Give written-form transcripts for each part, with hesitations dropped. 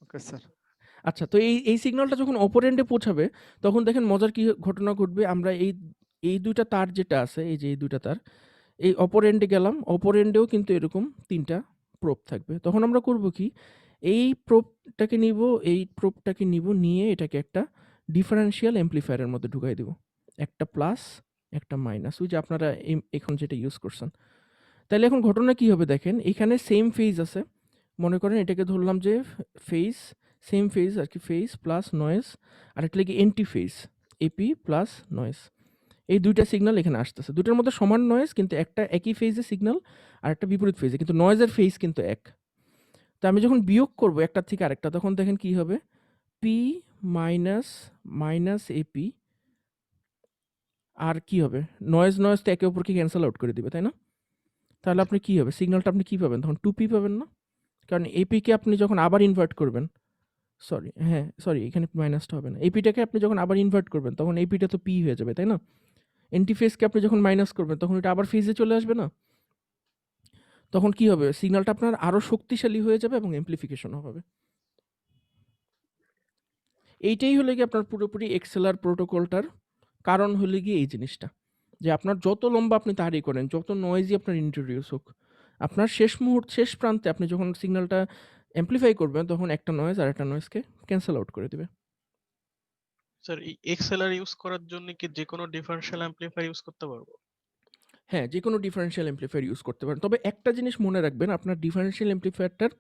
Okay sir. আচ্ছা, তো এই সিগন্যালটা যখন অপর এন্ডে পৌঁছাবে, তখন দেখেন মজার কি ঘটনা ঘটবে। আমরা এই ২ টা তার যেটা আছে, এই যে এই ২ টা তার, এই অপর এন্ডে গেলাম। অপর এন্ডেও কিন্তু এরকম ৩ টা প্রোব থাকবে। তখন আমরা করব কি? এই প্রোবটাকে নিব, এই প্রোবটাকে নিব, নিয়ে এটাকে একটা ডিফারেনশিয়াল অ্যাম্প্লিফায়ার এর মধ্যে ঢুকাই দিব। একটা প্লাস, একটা মাইনাস। ওই যে আপনারা এখন যেটা ইউজ করছেন। তাইলে এখন ঘটনা কি হবে দেখেন, এখানে সেম ফেজ আছে। মনে করেন এটাকে ধরলাম যে ফেজ, সেম ফেজ আরকি, ফেজ প্লাস নয়েজ, আরেকটা লিখি anti phase, AP plus noise. এই ২ টা সিগনাল এখানে আসতেছে। ২ টার মধ্যে সমান নয়েজ, কিন্তু একটা একই ফেজে সিগনাল, আরেকটা বিপরীত ফেজে। কিন্তু নয়েজের ফেজ কিন্তু এক। তো আমি যখন বিয়োগ করব একটার থেকে আরেকটা, তখন দেখেন কি হবে? পি মাইনাস, মাইনাস এপি, আর কি হবে? নয়েজ তো একে অপরকে ক্যানসেল আউট করে দিবে, তাই না? তাহলে আপনি কি হবে? সিগন্যালটা আপনি কি পাবেন? তখন 2p পাবেন না? কারণ এপিকে আপনি যখন আবার ইনভার্ট করবেন, সরি এখানে মাইনাসটা হবে না। এপিটাকে আপনি যখন আবার ইনভার্ট করবেন, তখন এপিটা তো পি হয়ে যাবে, তাই না? এন্টিফেজকে আপনি যখন মাইনাস করবেন, তখন এটা আবার ফেজে চলে আসবে না? তখন কি হবে? সিগন্যালটা আপনার আরো শক্তিশালী হয়ে যাবে এবং এমপ্লিফিকেশনও হবে। এইটাই হলো গিয়ে আপনার পুরোপুরি এক্সএলআর প্রোটোকলটার কারণ হলো গিয়ে এই জিনিসটা। যে আপনার যত লম্বা আপনি তাড়ি করেন, যত নয়েজই আপনার ইন্ট্রোডিউস হোক, আপনার শেষ প্রান্তে আপনি যখন সিগন্যালটা এমপ্লিফাই করবেন, তখন একটা নয়েজ আরেকটা নয়েজকে ক্যানসেল আউট করে দিবে। স্যার এই এক্সএলআর ইউজ করার জন্য কি যেকোনো ডিফারেনশিয়াল অ্যাম্পলিফায়ার ইউজ করতে পারবো? হ্যাঁ, যেকোনো ডিফারেনশিয়াল এমপ্লিফায়ার ইউজ করতে পারেন। তবে একটা জিনিস মনে রাখবেন, আপনার ডিফারেনশিয়াল এমপ্লিফায়ারটার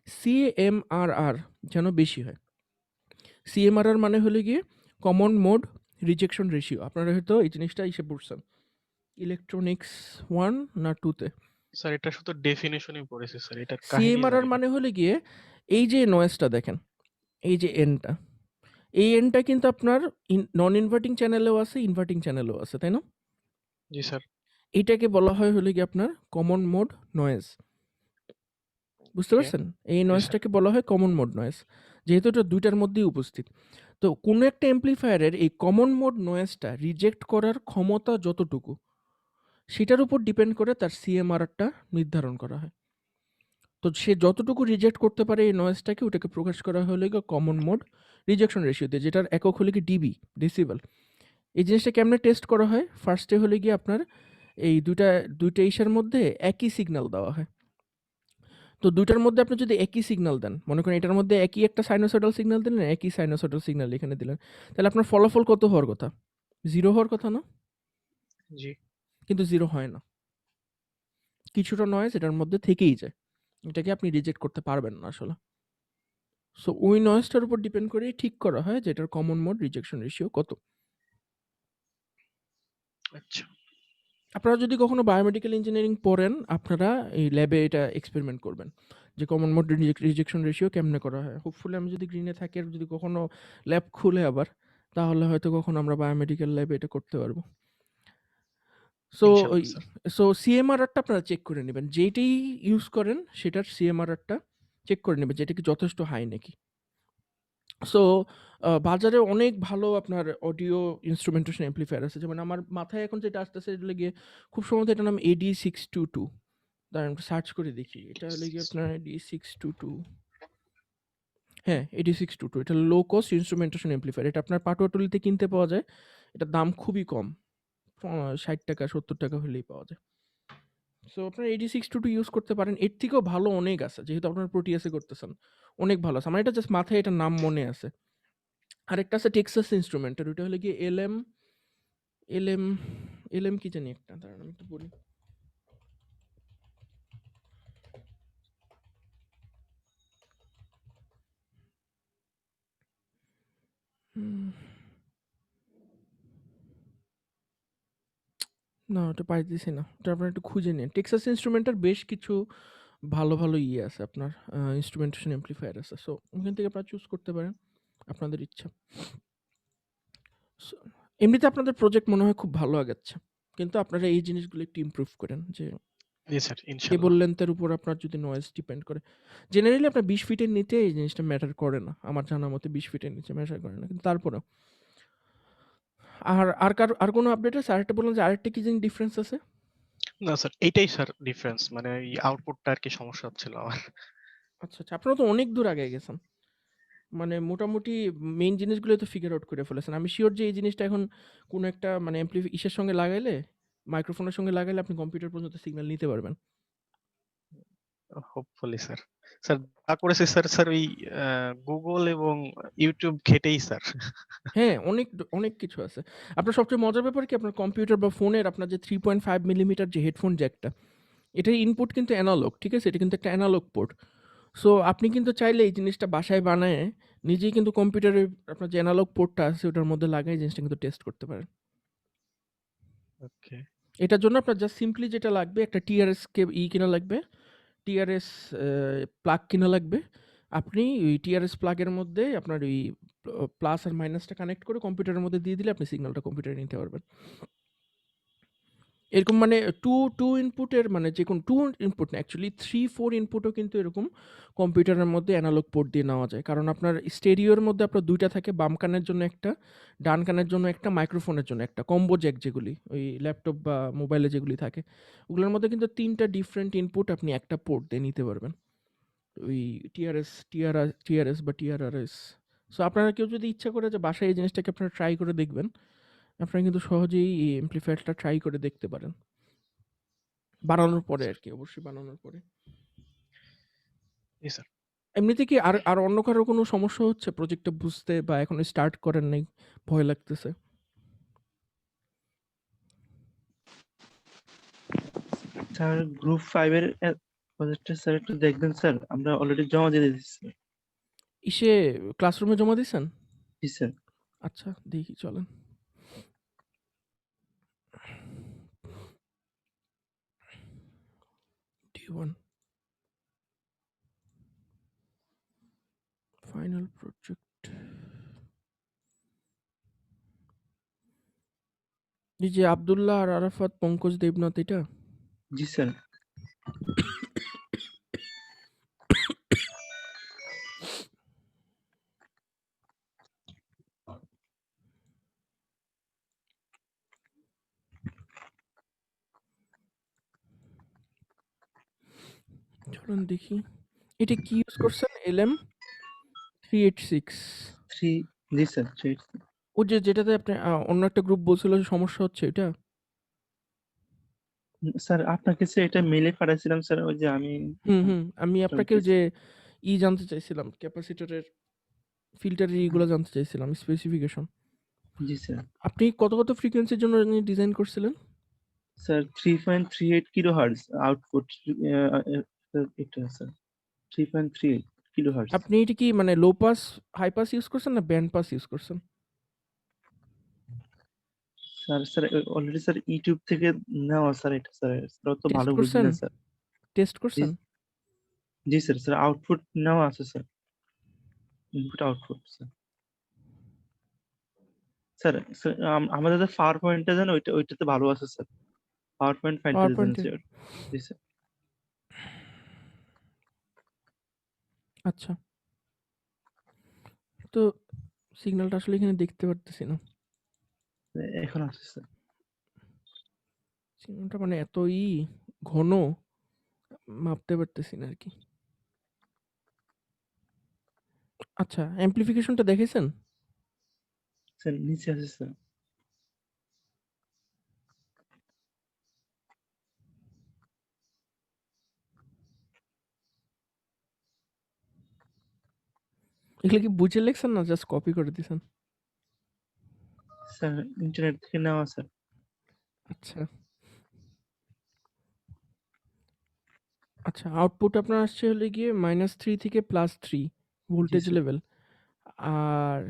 সিএমআরআর যেন বেশি হয়। সিএমআরআর মানে হলো গিয়ে কমন মোড রিজেকশন রেশিও। আপনারা হয়তো এই জিনিসটা ইসে পড়ছেন, ইলেকট্রনিক্স 1 না 2 তে। স্যার এটা শুধু ডেফিনিশনই পড়েছি স্যার, এটার কাহিনী সিএমআরআর জানি না। মানে হলো গিয়ে এই যে নয়েজটা দেখেন, এই যে এনটা, এই এনটা কিন্তু আপনার নন ইনভার্টিং চ্যানেলেও আছে, ইনভার্টিং চ্যানেলেও আছে, তাই না? জি স্যার। এইটাকে বলা হয় হলো গিয়ে আপনার কমন মোড নয়েজ। বুঝতে ওকে। পারছেন? এই জি স্যার। নয়েজটাকে বলা হয় কমন মোড নয়েজ। যেহেতু এটা ২ টার মধ্যেই উপস্থিত। তো কোনো একটা অ্যাম্প্লিফায়ারের এই কমন মোড নয়েজটা রিজেক্ট করার ক্ষমতা যতটুকু, সেটার উপর ডিপেন্ড করে তার সিএমআরআরটা নির্ধারণ করা হয়। তো সে যতটুকু রিজেক্ট করতে পারে এই নয়েজটাকে, ওটাকে প্রকাশ করা হলো গিয়ে কমন মোড রিজেকশন রেশিও দিয়ে, যেটার একক হলো কি ডিবি, ডেসিবেল। এই জিনিসটা কেমনে টেস্ট করা হয়? ফার্স্টে হলো গিয়ে আপনার এই ২ টা ইসের মধ্যে একই সিগন্যাল দেওয়া হয়। তো ২ টার মধ্যে আপনি যদি একই সিগন্যাল দেন, মনে করেন এটার মধ্যে একই একটা সাইনোসয়েডাল সিগন্যাল দিলেন, একই সাইনোসয়েডাল সিগন্যাল এখানে দিলেন। তাহলে আপনার ফলাফল কত হওয়ার কথা? 0 হওয়ার কথা না? জি। কিন্তু 0 হয় না। কিছুটা নয়েজ এটার মধ্যে থেকেই যায়। এটাকে আপনি রিজেক্ট করতে পারবেন না আসলে। সো ওই নয়েজটার উপর ডিপেন্ড করেই ঠিক করা হয় যে এটার কমন মোড রিজেকশন রেশিও কত। আচ্ছা। আপনারা যদি কখনো বায়োমেডিক্যাল ইঞ্জিনিয়ারিং পড়েন, আপনারা এই ল্যাবে এটা এক্সপেরিমেন্ট করবেন যে কমন মোড রিজেকশন রেশিও কেমনে করা হয়। হোপফুলি আমি যদি গ্রিনে থাকি আর যদি কখনো ল্যাব খুলে আবার, তাহলে হয়তো কখনো আমরা বায়োমেডিক্যাল ল্যাবে এটা করতে পারবো। সো ওই ইনশাআল্লাহ স্যার। সিএমআরআরটা আপনারা চেক করে নেবেন। যেইটাই ইউজ করেন সেটার সিএমআরআরটা চেক করে নেবেন যে এটা কি যথেষ্ট হাই নাকি। সো বাজারে অনেক ভালো আপনার অডিও ইন্সট্রুমেন্টেশন অ্যাম্প্লিফায়ার আছে। যেমন আমার মাথায় এখন যেটা আসতেছে এটা হলো গিয়ে খুব সম্ভবত এটার নাম AD622। দাঁড়ান একটু সার্চ করে দেখি। এটা হলো গিয়ে আপনার AD622। হ্যাঁ, AD622 এটা লো কস্ট ইন্সট্রুমেন্টেশন অ্যাম্প্লিফায়ার। এটা আপনার পাটুয়াটুলিতে কিনতে পাওয়া যায়। এটার দাম খুবই কম। ৳৬০ ৳৭০ হলেই পাওয়া যায়। সো আপনার AD622 ইউজ করতে পারেন। এর থেকেও ভালো অনেক আছে। যেহেতু আপনারা প্রোটিয়াসে করতেছেন। অনেক ভালো আছে। আমার এটা জাস্ট মাথায় এটার নাম মনে আছে। আরেকটা আছে টেক্সাস ইন্সট্রুমেন্টের, ওইটা হলো গিয়ে এলএম এলএম কি জানি একটা, দাঁড়ান আমি একটু বলি। না ওটা পাইতেছি না, ওটা আপনারা একটু খুঁজে নিন। টেক্সাস ইনস্ট্রুমেন্টের বেশ কিছু ভালো ভালো ইয়ে আছে আপনার, ইনস্ট্রুমেন্টেশন এমপ্লিফায়ার আছে। সো ওখান থেকে আপনারা চুজ করতে পারেন, আপনাদের ইচ্ছা। So, এমনিতে আপনাদের প্রজেক্ট মনে হয় খুব ভালো আগাচ্ছে, কিন্তু আপনারা এই জিনিসগুলো একটু ইমপ্রুভ করেন। যে জি স্যার, কেবল ইনশাআল্লাহ। লেন্থের উপর আপনার যদি নয়েজ ডিপেন্ড করে, জেনারেলি আপনার 20 ফিটের নিচে এই জিনিসটা ম্যাটার করে না। আমার জানা মতে 20 ফিটের নিচে ম্যাটার করে না, কিন্তু তারপরেও। আর কোনো আপডেট আছে? আরেকটা বললাম যে আরেকটা কি জানি ডিফারেন্স আছে। না স্যার, এইটাই স্যার ডিফারেন্স, মানে এই আউটপুটটা আর কি সমস্যা হচ্ছিল আমার। আচ্ছা, আচ্ছা। আপনারা তো অনেক দূর আগায় গেছেন। মানে মোটামুটি মেইন জিনিসগুলো তো ফিগার আউট করে ফেলেছেন। আমি সিওর যে এই জিনিসটা এখন কোনো একটা মানে ইসের সঙ্গে লাগাইলে, মাইক্রোফোনের সঙ্গে লাগাইলে আপনি কম্পিউটার পর্যন্ত সিগন্যাল নিতে পারবেন। Hopefully sir. স্যার যা করেছে স্যার ওই গুগল এবং ইউটিউব ঘেটেই স্যার। হ্যাঁ, অনেক কিছু আছে। আপনার সবচেয়ে মজার ব্যাপার কি, আপনার কম্পিউটার বা ফোনের আপনার যে 3.5 মিলিমিটার যে হেডফোন জ্যাকটা, এটার ইনপুট কিন্তু অ্যানালগ, ঠিক আছে? এটা কিন্তু একটা অ্যানালগ পোর্ট। সো আপনি কিন্তু চাইলে এই জিনিসটা বাসায় বানায়ে নিজেই কিন্তু কম্পিউটারে আপনার যে অ্যানালগ পোর্টটা আছে ওটার মধ্যে লাগায় জিনিসটা কিন্তু টেস্ট করতে পারেন। ওকে। এটার জন্য আপনার জাস্ট সিম্পলি যেটা লাগবে, একটা টিআরএস কিনা লাগবে, টিআরএস প্লাগ কিনা লাগবে। আপনি ওই টিআরএস প্লাগের মধ্যে আপনার ওই প্লাস আর মাইনাসটা কানেক্ট করে কম্পিউটারের মধ্যে দিয়ে দিলে আপনি সিগন্যালটা কম্পিউটারে নিতে পারবেন। এরকম মানে টু ইনপুটের মানে যেকোনো 2 ইনপুট না, অ্যাকচুয়ালি 3-4 ইনপুটও কিন্তু এরকম কম্পিউটারের মধ্যে অ্যানালগ পোর্ট দিয়ে নেওয়া যায়। কারণ আপনার স্টেরিওর মধ্যে আপনার ২ টা থাকে, বাম কানের জন্য একটা, ডান কানের জন্য একটা, মাইক্রোফোনের জন্য একটা। কম্বো জ্যাক যেগুলি, ওই ল্যাপটপ বা মোবাইলে যেগুলি থাকে, ওগুলোর মধ্যে কিন্তু ৩ টা ডিফারেন্ট ইনপুট আপনি একটা পোর্ট দিয়ে নিতে পারবেন। ওই টিআরএস বা টিআরআরএস। সো আপনারা কেউ যদি ইচ্ছা করে যে বাসায় এই জিনিসটাকে আপনারা ট্রাই করে দেখবেন, আপনারা কিন্তু সহজেই এই এমপ্লিফায়ারটা ট্রাই করে দেখতে পারেন। বানানোর পরে আরকি, অবশ্যই বানানোর পরে। জি স্যার। এমনিতে কি আর অন্য কারো কোনো সমস্যা হচ্ছে প্রজেক্টটা বুঝতে, বা এখনো স্টার্ট করেন নাই, ভয় লাগতেছে? স্যার গ্রুপ 5 এর প্রজেক্টটা স্যার একটু দেখবেন স্যার, আমরা অলরেডি জমা দিয়ে দিয়েছি। ইসে ক্লাসরুমে জমা দিছেন? জি স্যার। আচ্ছা, দেখি চলেন। D1 final project. এই যে আব্দুল্লাহ আর আরাফাত, পঙ্কজ দেবনাথ, এটা? জি স্যার। চলুন দেখি। এটা কি ইউজ করছেন? LM386? জি স্যার 3। ও যেটাতে আপনি অন্য একটা গ্রুপ বলছিল যে সমস্যা হচ্ছে, এটা? স্যার আপনাকে স্যার এটা মেলে পাঠাইছিলাম স্যার, ওই যে আমি আমি আপনাকে যে জানতে চাইছিলাম, ক্যাপাসিটরের ফিল্টারের ইগুলো জানতে চাইছিলাম, স্পেসিফিকেশন। জি স্যার। আপনি কত ফ্রিকোয়েন্সির জন্য ডিজাইন করছিলেন? স্যার 3.38 কিলো হার্টজ আউটপুট, এটা স্যার 3.38 কিলো হার্টজ। আপনি এটা কি মানে low pass high pass use করছেন না ব্যান্ড পাস ইউজ করছেন? স্যার অলরেডি স্যার ইউটিউব থেকে নেওয়া স্যার, এটা স্যার তো টেস্ট ভালো বুঝি করছেন? না স্যার। টেস্ট করছেন? জি স্যার আউটপুট নেওয়া আছে sir, input output sir. Sir আমাদের যে পাওয়ার পয়েন্টটা জানো, ওইটাতে ভালো আছে স্যার, পাওয়ার পয়েন্ট ফাইলটা পাওয়ার দিতেন পয়েন্টে? স্যার। জি স্যার। আচ্ছা, তো সিগন্যালটা আসলে এখানে দেখতে পারতেছি না। এখন আছে স্যার। সিগন্যালটা মানে এত ঘন, মাপতে পারতেছি না আর কি। আচ্ছা, অ্যাম্প্লিফিকেশনটা দেখেছেন? স্যার নিচে আছে স্যার। এগুলো কি বুঝে লিখছেন না জাস্ট কপি করে দিয়েছেন? স্যার ইন্টারনেট থেকে নেওয়া স্যার। আচ্ছা আচ্ছা, আউটপুট আপনার আসছে হলে গিয়ে -3 থেকে +3 ভোল্টেজ স্যার। লেভেল। আর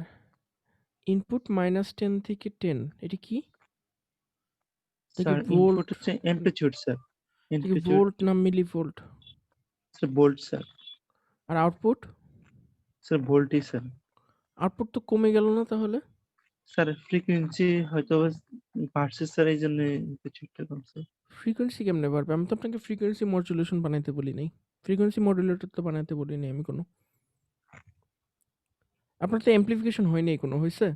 ইনপুট -10 থেকে 10, এটা কি? Sir input volt? হচ্ছে অ্যামপ্লিটিউড স্যার, অ্যামপ্লিটিউড ভোল্ট না মিলিভোল্ট? Sir, volt sir. আর আউটপুট? স্যার ভোল্টই স্যার। আউটপুট তো কমে গেল না তাহলে? স্যার ফ্রিকোয়েন্সি হয়তো বাড়ছে স্যার, এই জন্য অ্যামপ্লিটিউডটা কম স্যার। ফ্রিকোয়েন্সি কেমনে বাড়বে? আমি তো আপনাকে ফ্রিকোয়েন্সি মডুলেশন বানাইতে বলি নাই। ফ্রিকোয়েন্সি মডুলেটর তো বানাইতে বলি নাই আমি কোনো। আপনার তো এমপ্লিফিকেশন হয়নি কোনো, হয়েছে?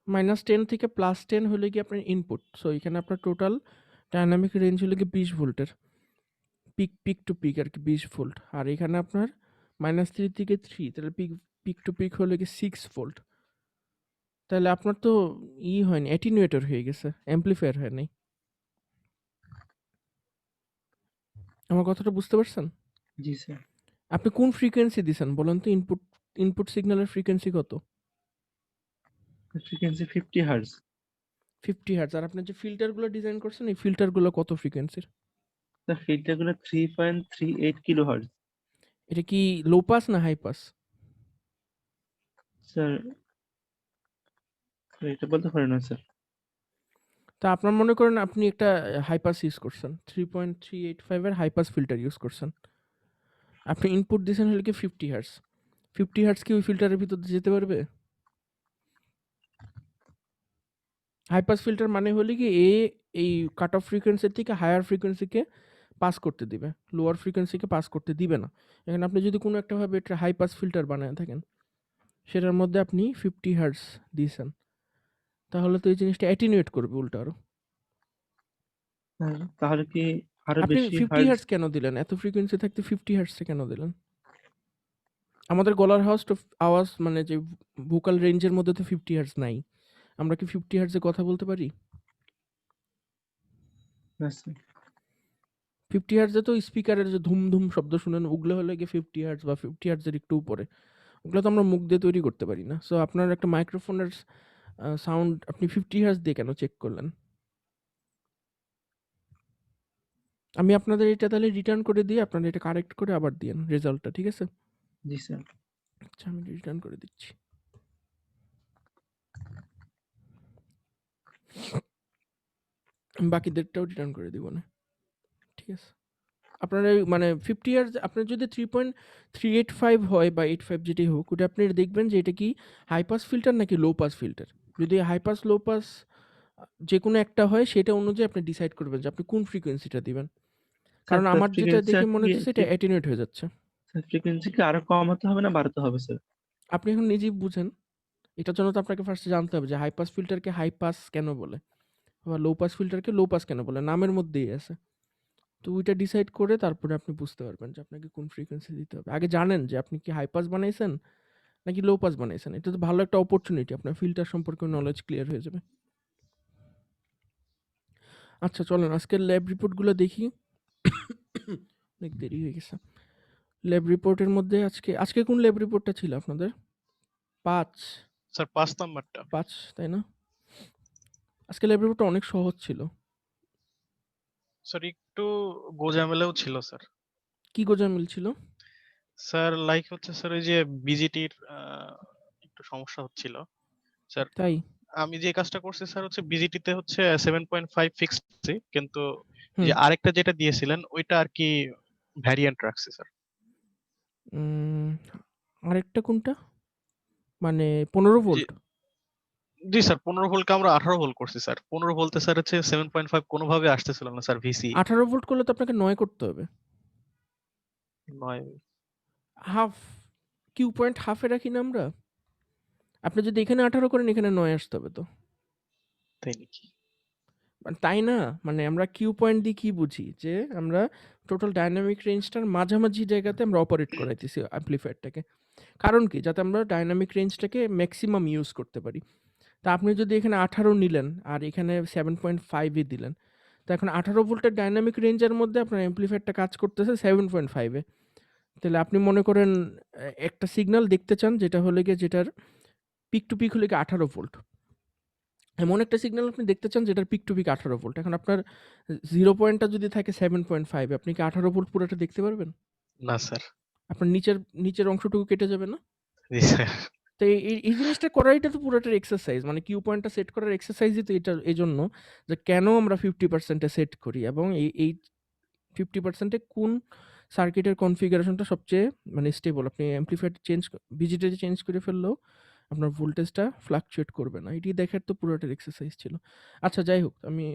-10 থেকে +10 হলে কি আপনার ইনপুট। সো এখানে আপনার টোটাল ডায়নামিক রেঞ্জ হলে কি 20 ভোল্টের, পিক টু পিক আর কি 20 ভোল্ট। আর এখানে আপনার -3 থেকে 3 তাহলে পিক টু পিক হলো কি 6 ভোল্ট। তাহলে আপনার তো হয়নি, অ্যাটেনুয়েটর হয়ে গেছে, অ্যাম্প্লিফায়ার হয় নাই। আমার কথাটা বুঝতে পারছেন? জি স্যার। আপনি কোন ফ্রিকোয়েন্সি দিছেন বলেন তো? ইনপুট সিগন্যালের ফ্রিকোয়েন্সি কত? Frequency 50 hertz. 50 হার্টজ। আর আপনি যে ফিল্টারগুলো ডিজাইন করছেন এই ফিল্টারগুলো কত ফ্রিকোয়েন্সির? স্যার ফিল্টারগুলো 3.38 কিলো হার্টজ। এটা কি লো পাস না হাই পাস? স্যার এটা বলতে পারি না স্যার। তা আপনার মনে করেন আপনি একটা হাই পাস ইউজ করছেন, 3.385 এর হাই পাস ফিল্টার ইউজ করছেন। আপনি ইনপুট দিয়েছেন হলে কি 50 হার্টজ। 50 হার্টজ কি ওই ফিল্টারের ভিতর দিয়ে যেতে পারবে? হাই পাস ফিল্টার মানে হলে কি এই কাট অফ ফ্রিকোয়েন্সির থেকে হায়ার ফ্রিকোয়েন্সিকে পাস করতে দিবে, লোয়ার ফ্রিকোয়েন্সিকে পাস করতে দিবে না। এখানে আপনি যদি কোনো একটা ভাবে একটা হাই পাস ফিল্টার বানায় থাকেন, সেটার মধ্যে আপনি 50 হার্টজ দিয়েছেন, তাহলে তো এই জিনিসটা অ্যাটেনুয়েট করবে উল্টো আরো। স্যার তাহলে কি আরো আপনি বেশি 50 হার্টজ? হার্টজ কেন দিলেন? এত ফ্রিকোয়েন্সি থাকতে 50 হার্টজে কেন দিলেন? আমাদের গলার আওয়াজ মানে যে ভোকাল রেঞ্জের মধ্যে তো 50 হার্টজ নাই। আমরা কি 50 হার্টজে কথা বলতে পারি? না স্যার। 50 হার্টজে তো স্পিকারের যে ধুম ধুম শব্দ শুনেন, ওগুলো হলো গিয়ে 50 হার্টজ বা 50 হার্টজের একটু উপরে। ওগুলো তো আমরা মুখ দিয়ে তৈরি করতে পারি না। সো আপনার একটা মাইক্রোফোনের সাউন্ড আপনি 50 হার্টজ দিয়ে কেন চেক করলেন? আমি আপনাদের এটা তাহলে রিটার্ন করে দিয়ে আপনারা এটা কারেক্ট করে আবার দিয়েন রেজাল্টটা, ঠিক আছে? জি স্যার। আচ্ছা, আমি রিটার্ন করে দিচ্ছি। আমি বাকিদেরটাও রিটার্ন করে দিব না, ঠিক আছে? আপনার এই মানে 50 ইয়ার্স আপনার যদি 3.385 হয় বা 85 যেটাই হোক, ওটা আপনি দেখবেন যে এটা কি হাই পাস ফিল্টার নাকি লো পাস ফিল্টার। যদি হাই পাস লো পাস যে কোনো একটা হয়, সেটা অনুযায়ী আপনি ডিসাইড করবেন যে আপনি কোন ফ্রিকোয়েন্সিটা দিবেন। স্যার কারণ আমার যেটা ফ্রিকোয়েন্সি দেখে মনে হচ্ছে এটা অ্যাটেনুয়েট হয়ে যাচ্ছে। ফ্রিকোয়েন্সি কি আরো কমাতে হবে না বাড়াতে হবে স্যার? আপনি এখন নিজেই বুঝেন। এটার জন্য তো আপনাকে ফার্স্টে জানতে হবে যে হাই পাস ফিল্টারকে হাই পাস কেন বলে বা লো পাস ফিল্টারকে লো পাস কেন বলে, নামের মধ্যেই আছে। তো ওইটা ডিসাইড করে তারপরে আপনি বুঝতে পারবেন যে আপনাকে কোন ফ্রিকোয়েন্সি দিতে হবে। আগে জানেন যে আপনি কি হাই পাস বানাইছেন নাকি লো পাস বানাইছেন। এটা তো ভালো একটা অপরচুনিটি, আপনার ফিল্টার সম্পর্কে নলেজ ক্লিয়ার হয়ে যাবে। আচ্ছা চলেন আজকের ল্যাব রিপোর্টগুলো দেখি। অনেক দেরি হয়ে গেছে। ল্যাব রিপোর্টের মধ্যে আজকে কোন ল্যাব রিপোর্টটা ছিল আপনাদের? 5 স্যার 5 নাম্বারটা। 5 তাই না? আজকে ল্যাব রিপোর্টটা অনেক সহজ ছিল। স্যার একটু গোজামেলাও ছিল স্যার। কি গোঁজামিল ছিল? স্যার লাইক হচ্ছে স্যার ওই যে বিজিটির একটু সমস্যা হচ্ছিল। স্যার তাই? আমি যে কাজটা করছি স্যার হচ্ছে বিজিটিতে হচ্ছে 7.5 ফিক্সড, কিন্তু এই হুম। যে আরেকটা যেটা দিয়েছিলেন ওইটা আর কি ভ্যারিয়েন্ট রাখছি স্যার। উম, আরেকটা কোনটা? মানে 15 জি ভোল্ট? জি স্যার 15 ভোল্টকে আমরা 18 ভোল্ট করছি স্যার। 15 ভোল্টে স্যার হচ্ছে 7.5 কোনোভাবে আসতেছিল না স্যার ভিসি 18 ভোল্ট করলে তো আপনাকে 9 করতে হবে। 9। হাফ, কিউ পয়েন্ট হাফে রাখি না আমরা? আপনি যদি এখানে 18 করেন, এখানে 9 আসতে হবে তো। তাই নাকি? তাই না? মানে আমরা কিউ পয়েন্ট দিয়ে কি বুঝি? যে আমরা টোটাল ডায়নামিক রেঞ্জটার মাঝামাঝি জায়গাতে আমরা অপারেট করাইতেছি অ্যাম্প্লিফায়ারটাকে। কারণ কি? যাতে আমরা ডায়নামিক রেঞ্জটাকে ম্যাক্সিমাম ইউজ করতে পারি। তা আপনি যদি এখানে 18 নিলেন আর এখানে 7.5 এ দিলেন, তো এখন 18 ভোল্টের ডায়নামিক রেঞ্জের মধ্যে আপনার অ্যাম্প্লিফায়ারটা কাজ করতেছে 7.5 এ। তাহলে আপনি মনে করেন একটা সিগন্যাল দেখতে চান যেটা হলো গিয়ে যেটার পিক টু পিক হলো গিয়ে 18 ভোল্ট। এমন একটা সিগন্যাল আপনি দেখতে চান যেটার পিক টু পিক 18 ভোল্ট। এখন আপনার 0 পয়েন্টটা যদি থাকে 7.5, আপনি কি 18 ভোল্ট পুরোটা দেখতে পারবেন? না স্যার। আপনার নিচের অংশটুকু কেটে যাবে না? জি স্যার। তো এই জিনিসটা করাইটা তো পুরোটার এক্সারসাইজ। মানে কিউ পয়েন্টটা সেট করার এক্সারসাইজই তো এটা, এজন্য যে কেন আমরা 50% এ সেট করি এবং এই 50% এ কোন সার্কিটের কনফিগারেশনটা সবচেয়ে মানে স্টেবল। আপনি অ্যাম্প্লিফায়ার বিজিটা চেঞ্জ করে ফেললেও আপনার ভোল্টেজটা ফ্লাকচুয়েট করবে না। এটি দেখার তো পুরোটার এক্সারসাইজ ছিল। আচ্ছা যাই হোক, আমি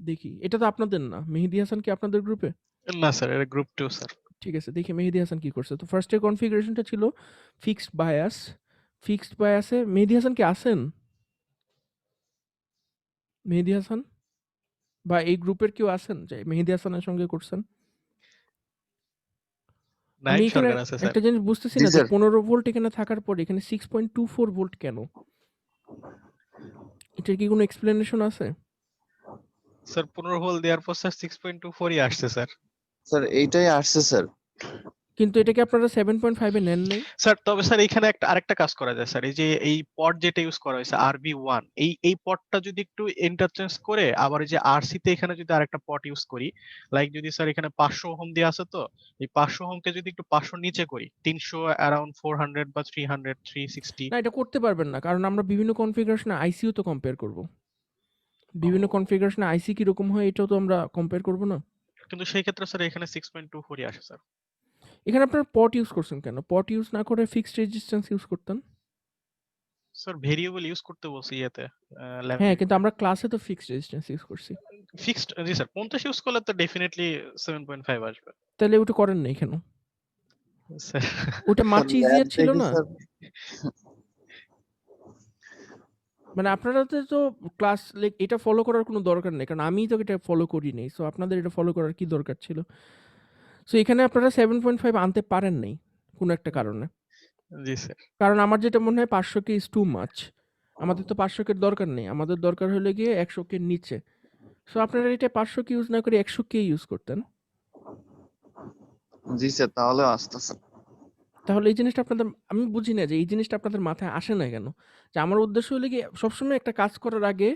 দেখি। এটা তো আপনাদের না। মেহেদী হাসান কি আপনাদের গ্রুপে? না স্যার, এটা গ্রুপ 2 স্যার। ঠিক আছে, দেখি মেহেদী হাসান কি করছে। তো ফার্স্ট এর কনফিগারেশনটা ছিল ফিক্সড বায়াস। ফিক্সড বায়াসে মেহেদী হাসান কি আছেন? মেহেদী হাসান বা এই গ্রুপের কেউ আছেন যে মেহেদী হাসানের সঙ্গে করছেন? আমি নাইম এখানে সরকার আছে স্যার। একটা জিনিস বুঝতেছি জি না যে স্যার 15 ভোল্ট এখানে থাকার পর এখানে 6.24 ভোল্ট কেন? এটার কি কোনো এক্সপ্লেনেশন আছে? স্যার 15 ভোল্ট দেওয়ার পর স্যার 6.24 ই আসছে স্যার। স্যার এইটাই আসছে স্যার। কিন্তু এটাকে আপনারা 7.5 এ নেন নাই? স্যার তবে স্যার এখানে আরেকটা কাজ করা যায় স্যার, এই যে এই পট যেটা ইউজ করা হয়েছে RB1, এই পটটা যদি একটু ইন্টারচেঞ্জ করে আবার এই যে RC তে এখানে যদি আরেকটা পট ইউজ করি, লাইক যদি স্যার এখানে 500 ওহম দিয়ে আছে, তো এই 500 ওহমকে যদি একটু 500 নিচে করি, 300 অ্যারাউন্ড 400 বা 300 360। না, এটা করতে পারবেন না, কারণ আমরা বিভিন্ন কনফিগারেশনে আইসিও তো কম্পেয়ার করব। বিভিন্ন কনফিগারেশনে আইসি কিরকম হয় এটাও তো আমরা কম্পেয়ার করব না? কিন্তু সেই ক্ষেত্রে স্যার এখানে 6.24 ই আসে স্যার। এখানে আপনারা পট ইউজ করছেন কেন? পট ইউজ না করে ফিক্সড রেজিস্ট্যান্স ইউজ করতেন। স্যার ভেরিয়েবল ইউজ করতে বলছি ইয়েতে, ল্যাব হ্যাঁ, কিন্তু আমরা ক্লাসে তো ফিক্সড রেজিস্ট্যান্স ইউজ করছি। ফিক্সড। জি স্যার 50 ইউজ করলে তো ডেফিনেটলি 7.5 আসবে তাহলে ওটা করেন নাই কেন? স্যার। ওটা স্যার মাচ ল্যাব ইজিয়ার ছিল দেখে না? স্যার মানে আপনাদের তো ক্লাস লাইক এটা ফলো করার কোনো দরকার নেই, কারণ আমি তো এটা ফলো করি নাই। সো আপনাদের এটা ফলো করার কি দরকার ছিল? সো এখানে আপনারা 7.5 আনতে পারেন নাই কোনো একটা কারণে। জি স্যার। কারণ আমার যেটা মনে হয় 500 কে ইজ টু মাচ। আমাদের তো 500 কে দরকার নেই, আমাদের দরকার হলে গিয়ে 100 কে নিচে। সো আপনারা এটা 500 কে ইউজ না করে 100 কে ইউজ করতেন। জি স্যার তাহলে আসতেছে। তাহলে এই জিনিসটা আপনাদের, আমি বুঝি না যে এই জিনিসটা আপনাদের মাথায় আসে না কেন? যে আমার উদ্দেশ্য হলো গিয়ে সবসময় একটা কাজ করার আগে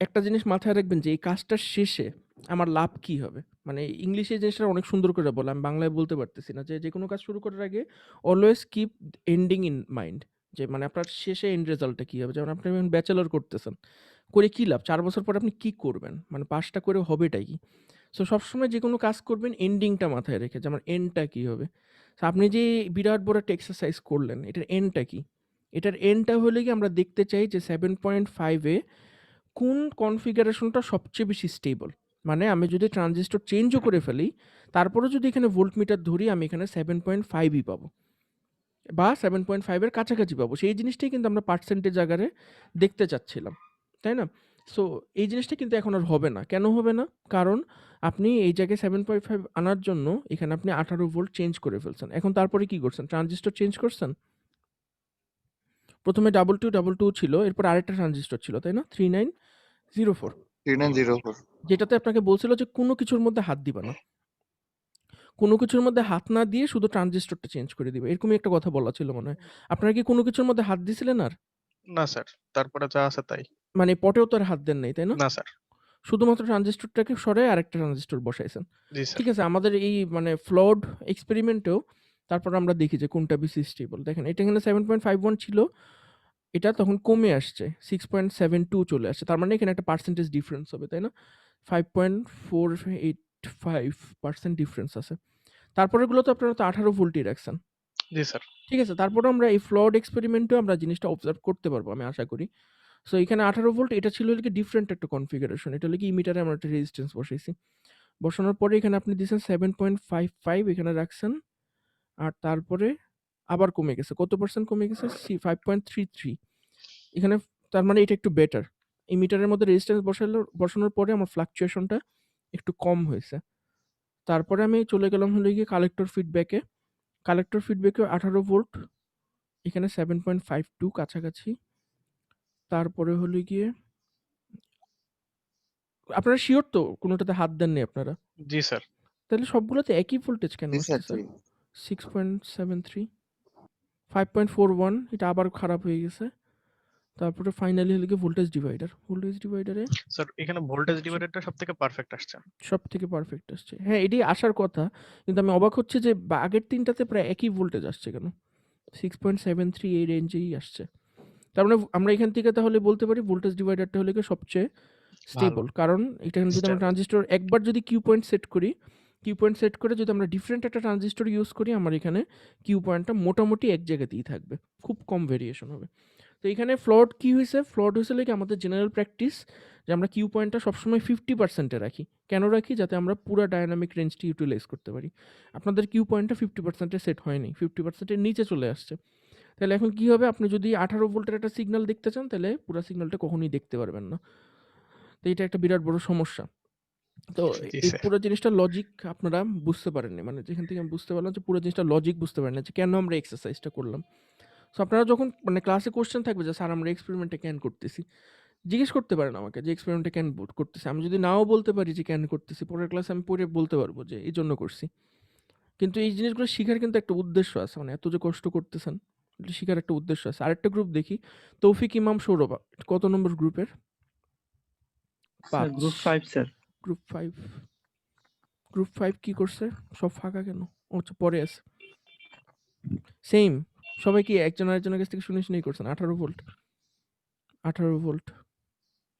একটা জিনিস মাথায় রাখবেন যে এই কাজটার শেষে আমার লাভ কি হবে? মানে ইংলিশে এই জিনিসটা অনেক সুন্দর করে বলে, আমি বাংলায় বলতে পারতেছি না। যে যেকোনো কাজ শুরু করার আগে always keep ending in mind. যে মানে আপনার শেষে এন্ড রেজাল্টটা কি হবে? যেমন আপনি এখন ব্যাচেলর করতেছেন। করে কি লাভ? ৪ বছর পরে আপনি কি করবেন? মানে পাসটা করে হবেটাই কি? সো সবসময় যেকোনো কাজ করবেন এন্ডিংটা মাথায় রেখে যে আমার এন্ডটা কি হবে? সো আপনি যে বিরাট বড় একটা এক্সারসাইজ করলেন, এটার এন্ডটা কি? এটার এন্ডটা হলে গিয়ে আমরা দেখতে চাই যে 7.5 এ কোন কনফিগারেশনটা সবচেয়ে বেশি স্টেবল। মানে আমি যদি ট্রানজিস্টর চেঞ্জও করে ফেলি, তারপরেও যদি এখানে ভোল্টমিটার ধরি, আমি এখানে 7.5 ই পাবো বা 7.5 এর কাছাকাছি পাবো। সেই জিনিসটাই কিন্তু আমরা পার্সেন্টেজ আকারে দেখতে চাচ্ছিলাম, তাই না? সো এই জিনিসটা কিন্তু এখন আর হবে না। কেন হবে না? কারণ আপনি এই জায়গায় 7.5 আনার জন্য এখানে আপনি 18 ভোল্ট চেঞ্জ করে ফেলছেন। এখন তারপরে কি করছেন? ট্রানজিস্টর চেঞ্জ করছেন। প্রথমে 2222 ছিল, এরপর আরেকটা ট্রানজিস্টর ছিল, তাই না? 3904, 3904 যেটাতে আপনাকে বলছিল যে কোনো কিছুর মধ্যে হাত দিবা না। কোনো কিছুর মধ্যে হাত না দিয়ে শুধু ট্রানজিস্টরটা চেঞ্জ করে দিবে। এরকমই একটা কথা বলা ছিল মনে হয়। আপনারা কি কোনো কিছুর মধ্যে হাত দিছিলেন আর? না স্যার, তারপরে যা আছে তাই। মানে পটেও তো আর হাত দেন নাই, তাই না? না স্যার। শুধুমাত্র ট্রানজিস্টরটাকে সরায় আরেকটা ট্রানজিস্টর বসাইছেন। জি স্যার। ঠিক আছে, আমাদের এই মানে ফ্লড এক্সপেরিমেন্টেও তারপর আমরা দেখি যে কোনটা বেশি স্টেবল। দেখেন এটা এখানে 7.51 ছিল, এটা তখন কমে আসছে 6.72 চলে আসছে। তার মানে এখানে একটা পার্সেন্টেজ ডিফারেন্স হবে, তাই না? 5.485% ডিফারেন্স আছে। তারপরেরগুলো তো আপনারা তো 18 ভোল্টই রাখছেন। জি স্যার। ঠিক আছে, তারপরেও আমরা এই ফ্লড এক্সপেরিমেন্টেও আমরা জিনিসটা অবজার্ভ করতে পারবো আমি আশা করি। সো এখানে 18 ভোল্ট, এটা ছিল হলো গিয়ে ডিফারেন্ট একটা কনফিগারেশন। এটা হলো কি ইমিটারে আমরা একটা রেজিস্ট্যান্স বসাইছি। বসানোর পরে এখানে আপনি দিয়েছেন 7.55 এখানে রাখছেন। আর তারপরে আবার কমে গেছে। কত পার্সেন্ট কমে গেছে? 5.33 এখানে। তার মানে এটা একটু বেটার। ইমিটারের মধ্যে রেজিস্ট্যান্স বসানোর পরে আমার ফ্লাকচুয়েশনটা একটু কম হয়েছে। তারপরে আমি চলে গেলাম হলো গিয়ে কালেক্টর ফিডব্যাকে। কালেক্টর ফিডব্যাকেও 18 ভোল্ট, এখানে 7.52 কাছাকাছি। তারপরে হলো গিয়ে আপনারা শিওর তো কোনোটাতে হাত দেননি আপনারা? জি স্যার। তাহলে সবগুলোতে একই ভোল্টেজ কেন জি স্যার আসতেছে? জি 6.73, 5.41 এটা আবার খারাপ হয়ে গেছে। তারপরে ফাইনালি হলো গিয়ে ভোল্টেজ ডিভাইডারে স্যার এখানে ভোল্টেজ হচ্ছে ডিভাইডারটা সবথেকে পারফেক্ট আসছে। সবথেকে পারফেক্ট আসছে। হ্যাঁ, এটাই আসার কথা। কিন্তু আমি অবাক হচ্ছি যে আগের ৩ টাতে প্রায় একই ভোল্টেজ আসছে কেন? 6.73 এই রেঞ্জেই আসছে। তার মানে আমরা এখান থেকে তাহলে বলতে পারি ভোল্টেজ ডিভাইডারটা হলো গিয়ে সবচেয়ে ভালো। স্টেবল। কারণ এখানে যদি আমরা ট্রানজিস্টর একবার যদি কিউ পয়েন্ট সেট করি, কিউ পয়েন্ট সেট করে যদি আমরা ডিফারেন্ট একটা ট্রানজিস্টর ইউজ করি, আমার এখানে কিউ পয়েন্টটা মোটামুটি এক জায়গাতেই থাকবে। খুব কম ভেরিয়েশন হবে। তো এখানে ফ্লড কি হয়েছে? ফ্লড হয়েছে কি আমাদের জেনারেল প্র্যাকটিস যে আমরা কিউ পয়েন্টটা সবসময় 50% এ রাখি। কেন রাখি? যাতে আমরা পুরো ডায়নামিক রেঞ্জটি ইউটিলাইজ করতে পারি। আপনাদের কিউ পয়েন্টটা 50% এ সেট হয়নি, 50% এর নিচে চলে আসছে। তাহলে এখন কি হবে? আপনি যদি 18 ভোল্টের একটা সিগন্যাল দেখতে চান, তাহলে পুরো সিগন্যালটা কখনোই দেখতে পারবেন না। তো এটা একটা বিরাট বড় সমস্যা। তো জি এই স্যার। পুরো জিনিসটা লজিক আপনারা বুঝতে পারেননি, মানে যেখান থেকে আমি বুঝতে পারলাম যে পুরো জিনিসটা লজিক বুঝতে পারেন না যে কেন আমরা এক্সারসাইজটা করলাম। সো আপনারা যখন মানে ক্লাসে কোশ্চেন থাকবে যে স্যার আমরা এক্সপেরিমেন্টটা কেন করতেছি, জিজ্ঞেস করতে পারেন আমাকে যে এক্সপেরিমেন্টটা কেন করতেছি। আমি যদি নাও বলতে পারি যে কেন করতেছি, পরের ক্লাসে আমি পড়ে বলতে পারবো যে এই জন্য করছি। কিন্তু এই জিনিসগুলো শেখার কিন্তু একটা উদ্দেশ্য আছে, মানে এত যে কষ্ট করতেছেন এটা শেখার একটা উদ্দেশ্য আছে। আরেকটা গ্রুপ দেখি, তৌফিক ইমাম সৌরভ, কত নম্বর গ্রুপের? Sir 5। Group 5 sir. Group 5, group 5 কি করছে? সব ফাঁকা কেন? ও আচ্ছা, পরে আছে। সেম, সবাই কি একজন আরেকজনের কাছ থেকে শুনে শুনেই করছেন? 18 ভোল্ট, 18 ভোল্ট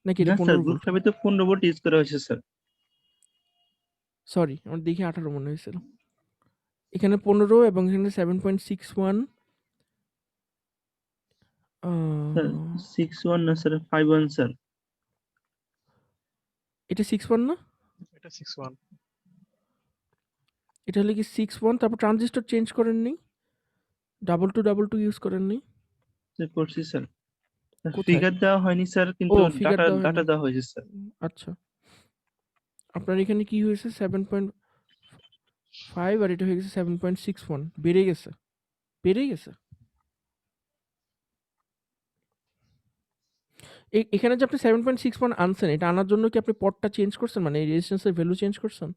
নাকি এটা না স্যার 15 গ্রুপ ভোল্ট? 5 তো 15 ভোল্ট ইউজ করা হয়েছে স্যার। সরি, আমার দেখি 18 মনে হয়েছিল। এখানে 15 এবং এখানে 7.61। স্যার 61 না স্যার 51 স্যার। এটা 61 না? এটা 6-1। এটা হলে কি 61? তারপর ট্রানজিস্টর চেঞ্জ করেননি? 2222 ইউজ করেননি? স্যার করছি স্যার। কোথায়? ফিগার দেওয়া হয়নি স্যার, ও, কিন্তু ফিগার দেওয়া ডাটা হয়নি। দেওয়া হয়েছে স্যার। আচ্ছা, আপনার এখানে কি হয়েছে? 7.5 আর এটা হয়ে গেছে 7.61। বেড়ে গেছে, বেড়ে গেছে। এখানে যে আপনি 7.61 আনছেন, এটা আনার জন্য কি আপনি পটটা চেঞ্জ করছেন, মানে রেজিস্ট্যান্সের ভ্যালু চেঞ্জ করছেন?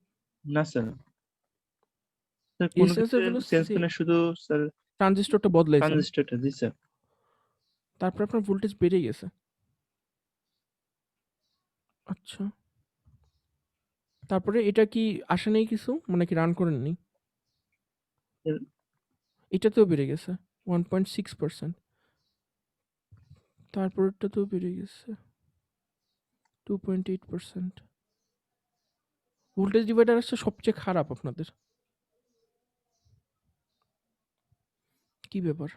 না স্যার, স্যার কোনো কিছু রেজিস্ট্যান্সের ভ্যালু চেঞ্জ করে না, শুধু স্যার ট্রানজিস্টরটা বদলাইছেন, ট্রানজিস্টরটা। জি স্যার। তারপর আপনার ভোল্টেজ বেড়ে গেছে। আচ্ছা, তারপরে এটা কি আসে নাই কিছু, মানে কি রান করেননি? এর- এটাতেও বেড়ে গেছে 1.6%। তারপরেরটাতেও বেড়ে গেছে 2.8%। ভোল্টেজ ডিভাইডার আসছে সবচেয়ে খারাপ আপনাদের, কি ব্যাপার?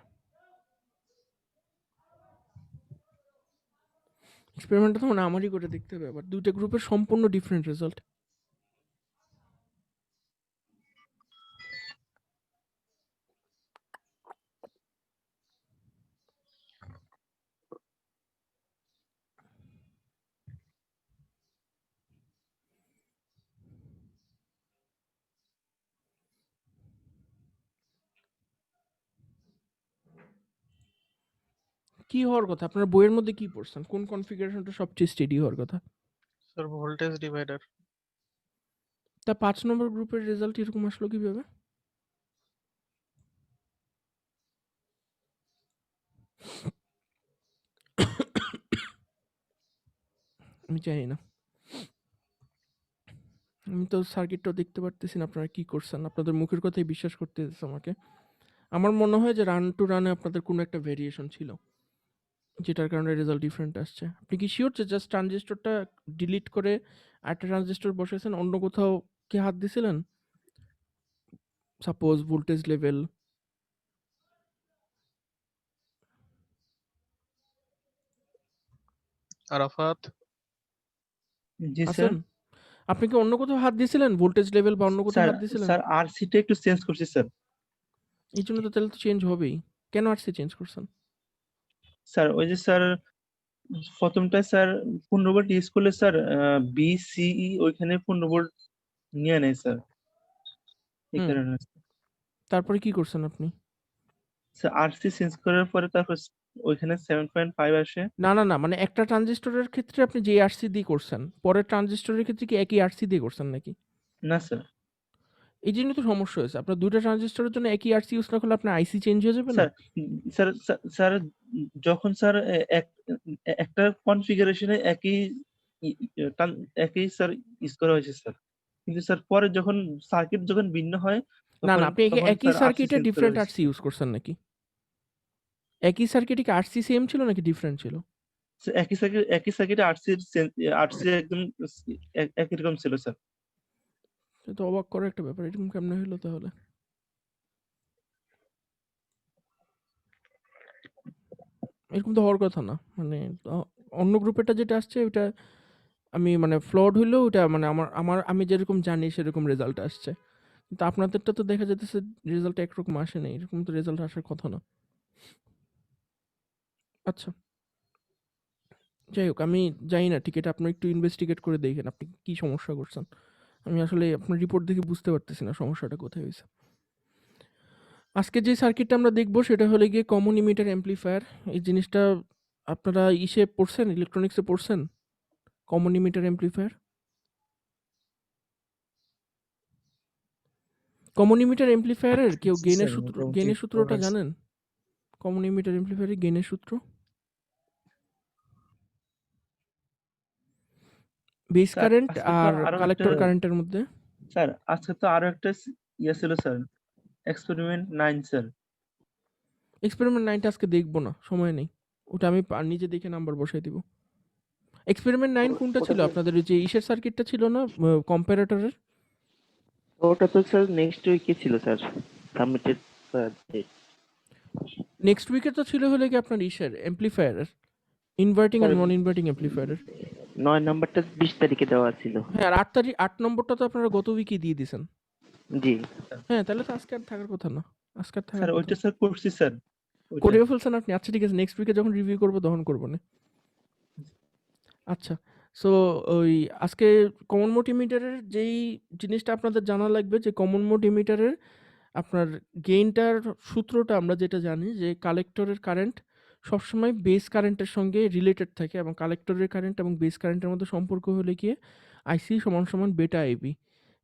এক্সপেরিমেন্টটা তো মানে আমারই করে দেখতে হবে আবার। দুইটা গ্রুপের সম্পূর্ণ ডিফারেন্ট রেজাল্ট। কি হওয়ার কথা? আপনার বইয়ের মধ্যে কি পড়ছেন? কোন কনফিগারেশনটা সবচেয়ে স্টেডি হওয়ার কথা? Sir voltage divider. তা 5 নম্বর গ্রুপের রেজাল্ট এরকম আসলো কিভাবে? আমি জানি না, আমি তো সার্কিটটাও দেখতে পারতেছি না আপনারা কি করছেন। আপনাদের মুখের কথাই বিশ্বাস করতে হচ্ছে আমাকে। আমার মনে হয় যে রান টু রানে আপনাদের কোনো একটা ভেরিয়েশন ছিল, যেটার কারণে রেজাল্ট ডিফারেন্ট আসছে। আপনি কি শিওর যে জাস্ট ট্রানজিস্টরটা ডিলিট করে আরেকটা ট্রানজিস্টর বসাইছেন? অন্য কোথাও কি হাত দিছিলেন? Suppose voltage level. আরাফাত। জি স্যার। আছেন? আপনি কি অন্য কোথাও হাত দিয়েছিলেন? ভোল্টেজ লেভেল বা অন্য কোথাও স্যার হাত দিয়েছিলেন? স্যার আরসিটা একটু চেঞ্জ করছি স্যার। এই জন্য তো তাহলে তো চেঞ্জ হবেই। কেন আরসি চেঞ্জ করছেন? স্যার ওই যে স্যার প্রথমটা স্যার 15 ভোল্ট ইউজ করলে স্যার বিসিই ওইখানে 15 ভোল্ট নিয়ে নেয় স্যার, এই হুম, কারণে। তারপরে কি করছেন আপনি? স্যার আরসি চেঞ্জ করার পরে তারপর ওইখানে 7.5 আসে। না, না, না, মানে একটা ট্রানজিস্টরের ক্ষেত্রে আপনি যে আরসি দিয়ে করছেন, পরের ট্রানজিস্টরের ক্ষেত্রে কি একই আরসি দিয়ে করছেন নাকি? না স্যার। এই জন্যই তো সমস্যা হয়েছে। আপনার 2 টা ট্রানজিস্টরের জন্য একই আরসি ইউজ না করলে আপনার আইসি চেঞ্জ হয়ে যাবে না? স্যার স্যার স্যার স্যার, যখন স্যার একটা কনফিগারেশনে ই- একই স্যার ইউজ করা হয়েছে স্যার, কিন্তু স্যার পরে যখন সার্কিট যখন ভিন্ন হয় না, তখন না, আপনি তখন একই স্যার আরসি সার্কিটে চেঞ্জ করা ডিফারেন্ট হয়েছে আরসি স্যার। ইউজ করছেন নাকি? একই সার্কিটে কি আরসি সেম ছিল নাকি ডিফারেন্ট ছিল? স্যার, একই সার্কিটে আরসি একদম একই রকম ছিল স্যার। এটা তো অবাক করার একটা ব্যাপার। এরকম কেমনে হলো তাহলে? এরকম তো হওয়ার কথা না। মানে অন্য গ্রুপেরটা যেটা আসছে ওইটা আমি মানে ফ্লড হইলেও ওটা মানে আমার আমার আমি যেরকম জানি সেরকম রেজাল্ট আসছে। কিন্তু আপনাদেরটা তো দেখা যাইতেছে রেজাল্ট একরকম আসে নাই। এরকম তো রেজাল্ট আসার কথা না। আচ্ছা, যাই হোক, আমি জানি না ঠিক এটা, আপনারা একটু ইনভেস্টিগেট করে দেখেন আপনি কি সমস্যা করছেন। আমি আসলে আপনার রিপোর্ট দেখে বুঝতে পারতেছি না সমস্যাটা কোথায় হইছে। আজকে যে সার্কিটটা আমরা দেখব সেটা হলো গিয়ে কমন ইমিটার অ্যাম্প্লিফায়ার। এই জিনিসটা আপনারা ইসে পড়ছেন, ইলেকট্রনিক্সে পড়ছেন? Common emitter amplifier? Common emitter অ্যাম্প্লিফায়ারের কেউ জি গেইনের স্যার, সূত্র, মোটামুটি গেইনের সূত্রটা পড়া হয়েছে। জানেন? কমন ইমিটার অ্যাম্প্লিফায়ারের গেইনের সূত্র? বেস স্যার কারেন্ট আজকে তো আর আরো একটা কালেক্টর কারেন্টের মধ্যে। স্যার আজকে তো আরো একটা ইয়ে ছিল স্যার, এক্সপেরিমেন্ট 9 স্যার। এক্সপেরিমেন্ট 9টা আজকে দেখব না, সময় নেই। ওটা আমি নিজে দেখে নাম্বার বসাই দিব। এক্সপেরিমেন্ট 9 কোনটা ওটা ছিল তো আপনাদের? ওই যে ইসের সার্কিটটা ছিল না, কম্পারেটরের? ওটা তো স্যার নেক্সট উইকে ছিল স্যার, সাবমিটেড স্যার। নেক্সট উইকে তো ছিল হলে কি আপনার ইসের অ্যাম্প্লিফায়ারের, ইনভার্টিং আর স্যার নন ইনভার্টিং অ্যাম্প্লিফায়ারের। 9 নাম্বারটা 20 তারিখে দেওয়া ছিল। হ্যাঁ, আর 8 নম্বরটা তো আপনারা গত উইকে দিয়ে দিয়েছেন। জি হ্যাঁ, তাহলে তো আজকে আর থাকার কথা না, আজকে আর থাকার স্যার কথা ওইটা না। স্যার করছি স্যার, ওইটা। করেও ফেলছেন আপনি? আচ্ছা ঠিক আছে, নেক্সট উইকে যখন রিভিউ করবো তখন করবো না। আচ্ছা, সো ওই আজকে কমন মোড ইমিটারের যেই জিনিসটা আপনাদের জানা লাগবে, যে কমন মোড ইমিটারের আপনার গেইনটার সূত্রটা আমরা যেটা জানি, যে কালেক্টরের কারেন্ট সবসময় বেস কারেন্টের সঙ্গে রিলেটেড থাকে, এবং কালেক্টরের কারেন্ট এবং বেস কারেন্টের মধ্যে সম্পর্ক হলে গিয়ে আইসি সমান সমান বেটা আইবি।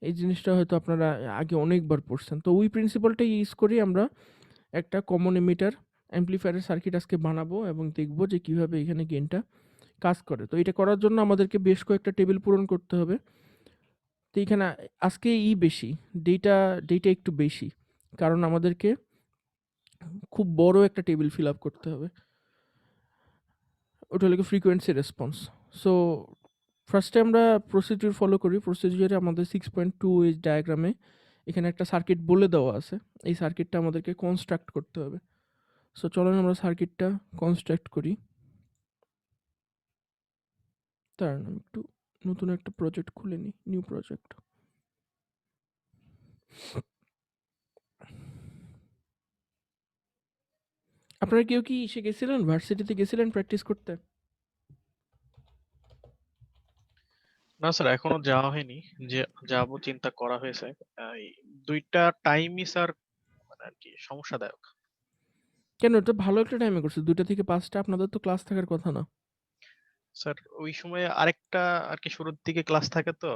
এই জিনিসটা হয়তো আপনারা আগে অনেকবার পড়ছেন। তো ওই প্রিন্সিপালটা ইউজ করি আমরা একটা কমন এমিটার অ্যাম্প্লিফায়ারের সার্কিট আজকে বানাবো এবং দেখব যে কীভাবে এখানে গেইনটা কাজ করে। তো এটা করার জন্য আমাদেরকে বেশ কয়েকটা টেবিল পূরণ করতে হবে। তো এখানে আজকে বেশি ডেটা একটু বেশি, কারণ আমাদেরকে খুব বড় একটা টেবিল ফিল আপ করতে হবে। ওটা হলো ফ্রিকোয়েন্সি রেসপন্স। সো ফার্স্টে আমরা প্রসিডিউর ফলো করি। প্রসিডিউরে আমাদের 6.2 এই ডায়াগ্রামে এখানে একটা সার্কিট বলে দেওয়া আছে। এই সার্কিটটা আমাদেরকে কনস্ট্রাক্ট করতে হবে। সো চলুন আমরা সার্কিটটা কনস্ট্রাক্ট করি। দাঁড়ান, আমি একটু নতুন একটা প্রজেক্ট খুলে নিই, নিউ প্রজেক্ট। আপনারা কেউ কি এসে গেছিলেন, ভার্সিটিতে গেছিলেন প্র্যাকটিস করতে? না স্যার, এখনো যাওয়া হয়নি। যে যাবো চিন্তা করা হয়েছে। এই দুইটা টাইমই স্যার মানে আর কি সমস্যাদায়ক। কেন, এটা ভালো একটা টাইমে করছে, 2টা থেকে 5টা, আপনাদের তো ক্লাস থাকার কথা না? স্যার ওই সময় আরেকটা আর কি শুরুর দিকে ক্লাস থাকে, তো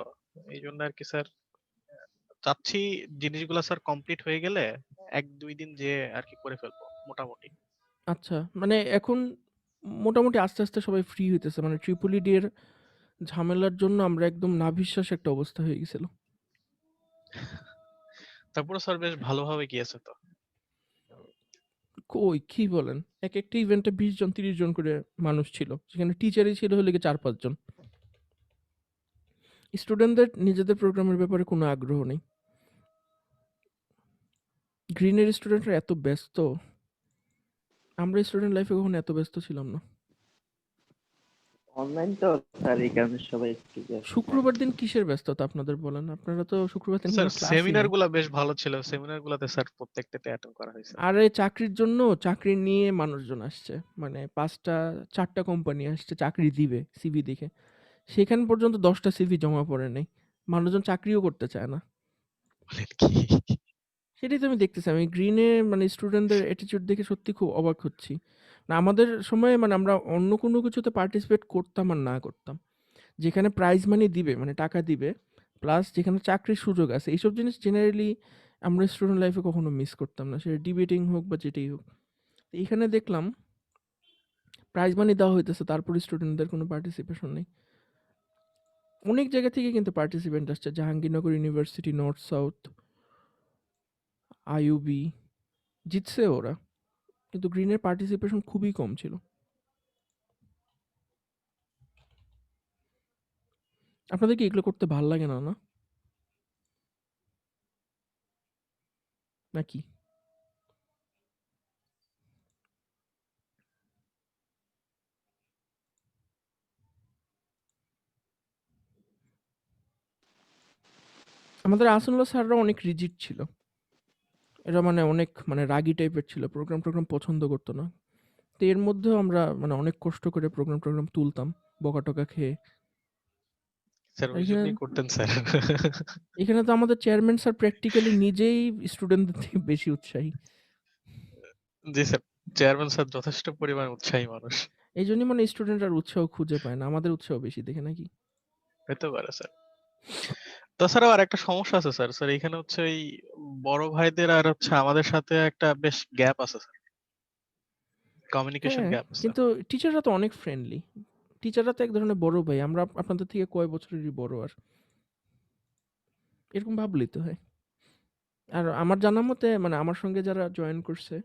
এই জন্য আর কি স্যার চাচ্ছি জিনিসগুলো স্যার কমপ্লিট হয়ে গেলে 1-2 দিন যে আর কি করে ফেলবো মোটামুটি। আচ্ছা, মানে এখন মোটামুটি আস্তে আস্তে সবাই ফ্রি হইতেছে, মানে ট্রিপল ইডি এর ঝামেলার জন্য আমরা একদম নাভিশ্বাস একটা অবস্থা হয়ে গেছিল। তারপরে স্যার বেশ ভালোভাবে গিয়েছে তো। কই কি বলেন, এক একটা ইভেন্টে 20 জন 30 জন করে মানুষ ছিল, সেখানে টিচারই ছিল হলে 4-5 জন। স্টুডেন্টদের নিজেদের প্রোগ্রামের ব্যাপারে কোনো আগ্রহ নেই। গ্রিনের স্টুডেন্টরা এত ব্যস্ত, আমরা স্টুডেন্ট লাইফে কখনো এত ব্যস্ত ছিলাম না। অনলাইন তো স্যার, এই কারণে সবাই একটু শুক্রবার দিন কিসের ব্যস্ততা আপনাদের বলেন? আপনারা তো শুক্রবার দিন স্যার কোনো ক্লাসই সেমিনার নেই। গুলা বেশ ভালো ছিল, সেমিনার গুলাতে স্যার প্রত্যেকটাতে অ্যাটেন্ড করা হয়েছে। আরে চাকরির জন্য, চাকরি নিয়ে মানুষজন আসছে, মানে 4টা কোম্পানি আসছে চাকরি দিবে সিভি দেখে, সেখান পর্যন্ত 10টা সিভি জমা পড়ে নেই, মানুষজন চাকরিও করতে চায় না। বলেন কি? সেটাই তো আমি দেখতেছি, আমি গ্রিনে মানে স্টুডেন্টদের অ্যাটিটিউড দেখে সত্যি খুব অবাক হচ্ছি। না আমাদের সময় মানে আমরা অন্য কোনো কিছুতে পার্টিসিপেট করতাম আর না করতাম, যেখানে প্রাইজ মানি দিবে মানে টাকা দিবে, প্লাস যেখানে চাকরির সুযোগ আছে, এইসব জিনিস জেনারেলি আমরা স্টুডেন্ট লাইফে কখনো মিস করতাম না, সেটা ডিবেটিং হোক বা যেটাই হোক। তো এখানে দেখলাম প্রাইজ মানি দেওয়া হইতেছে, তারপরে স্টুডেন্টদের কোনো পার্টিসিপেশন নেই। অনেক জায়গা থেকে কিন্তু পার্টিসিপেন্ট আসছে, Jahangirnagar university, north south, IUB, জিতছে ওরা, কিন্তু গ্রিনের পার্টিসিপেশন খুবই কম ছিল। আপনাদের কি এগুলো করতে ভাল লাগে না, না নাকি? আমাদের আসনুল্লাহ স্যাররা অনেক রিজিড ছিল, এরা মানে অনেক মানে রাগী টাইপের ছিল, প্রোগ্রাম পছন্দ করতো না। তো তো এর মধ্যেও আমরা মানে অনেক কষ্ট করে প্রোগ্রাম তুলতাম বকা-টকা খেয়ে। স্যার আর ওই এখানে জন্যই করতেন স্যার। এখানে তো আমাদের চেয়ারম্যান স্যার প্র্যাকটিক্যালি নিজেই স্টুডেন্টদের থেকে বেশি উৎসাহী। জি স্যার, চেয়ারম্যান স্যার যথেষ্ট পরিমাণ উৎসাহী মানুষ। এইজন্যই মানে স্টুডেন্টরা আর উৎসাহ খুঁজে পায় না। আমাদের উৎসাহ বেশি দেখে নাকি? হতে পারে স্যার। তাছাড়াও আরেকটা সমস্যা আছে স্যার। স্যার এখানে হচ্ছে ওই বড় ভাইদের আর হচ্ছে আমাদের সাথে একটা বেশ গ্যাপ আছে স্যার। কমিউনিকেশন হ্যাঁ, গ্যাপ আছে। কিন্তু টিচাররা তো অনেক ফ্রেন্ডলি। টিচাররা তো এক ধরনের বড় ভাই। আমরা আপনাদের থেকে কয় বছরেরই বড় আর। এরকম ভাবলেই তো হয়। আর আমার জানা মতে মানে আমার সঙ্গে যারা জয়েন করছে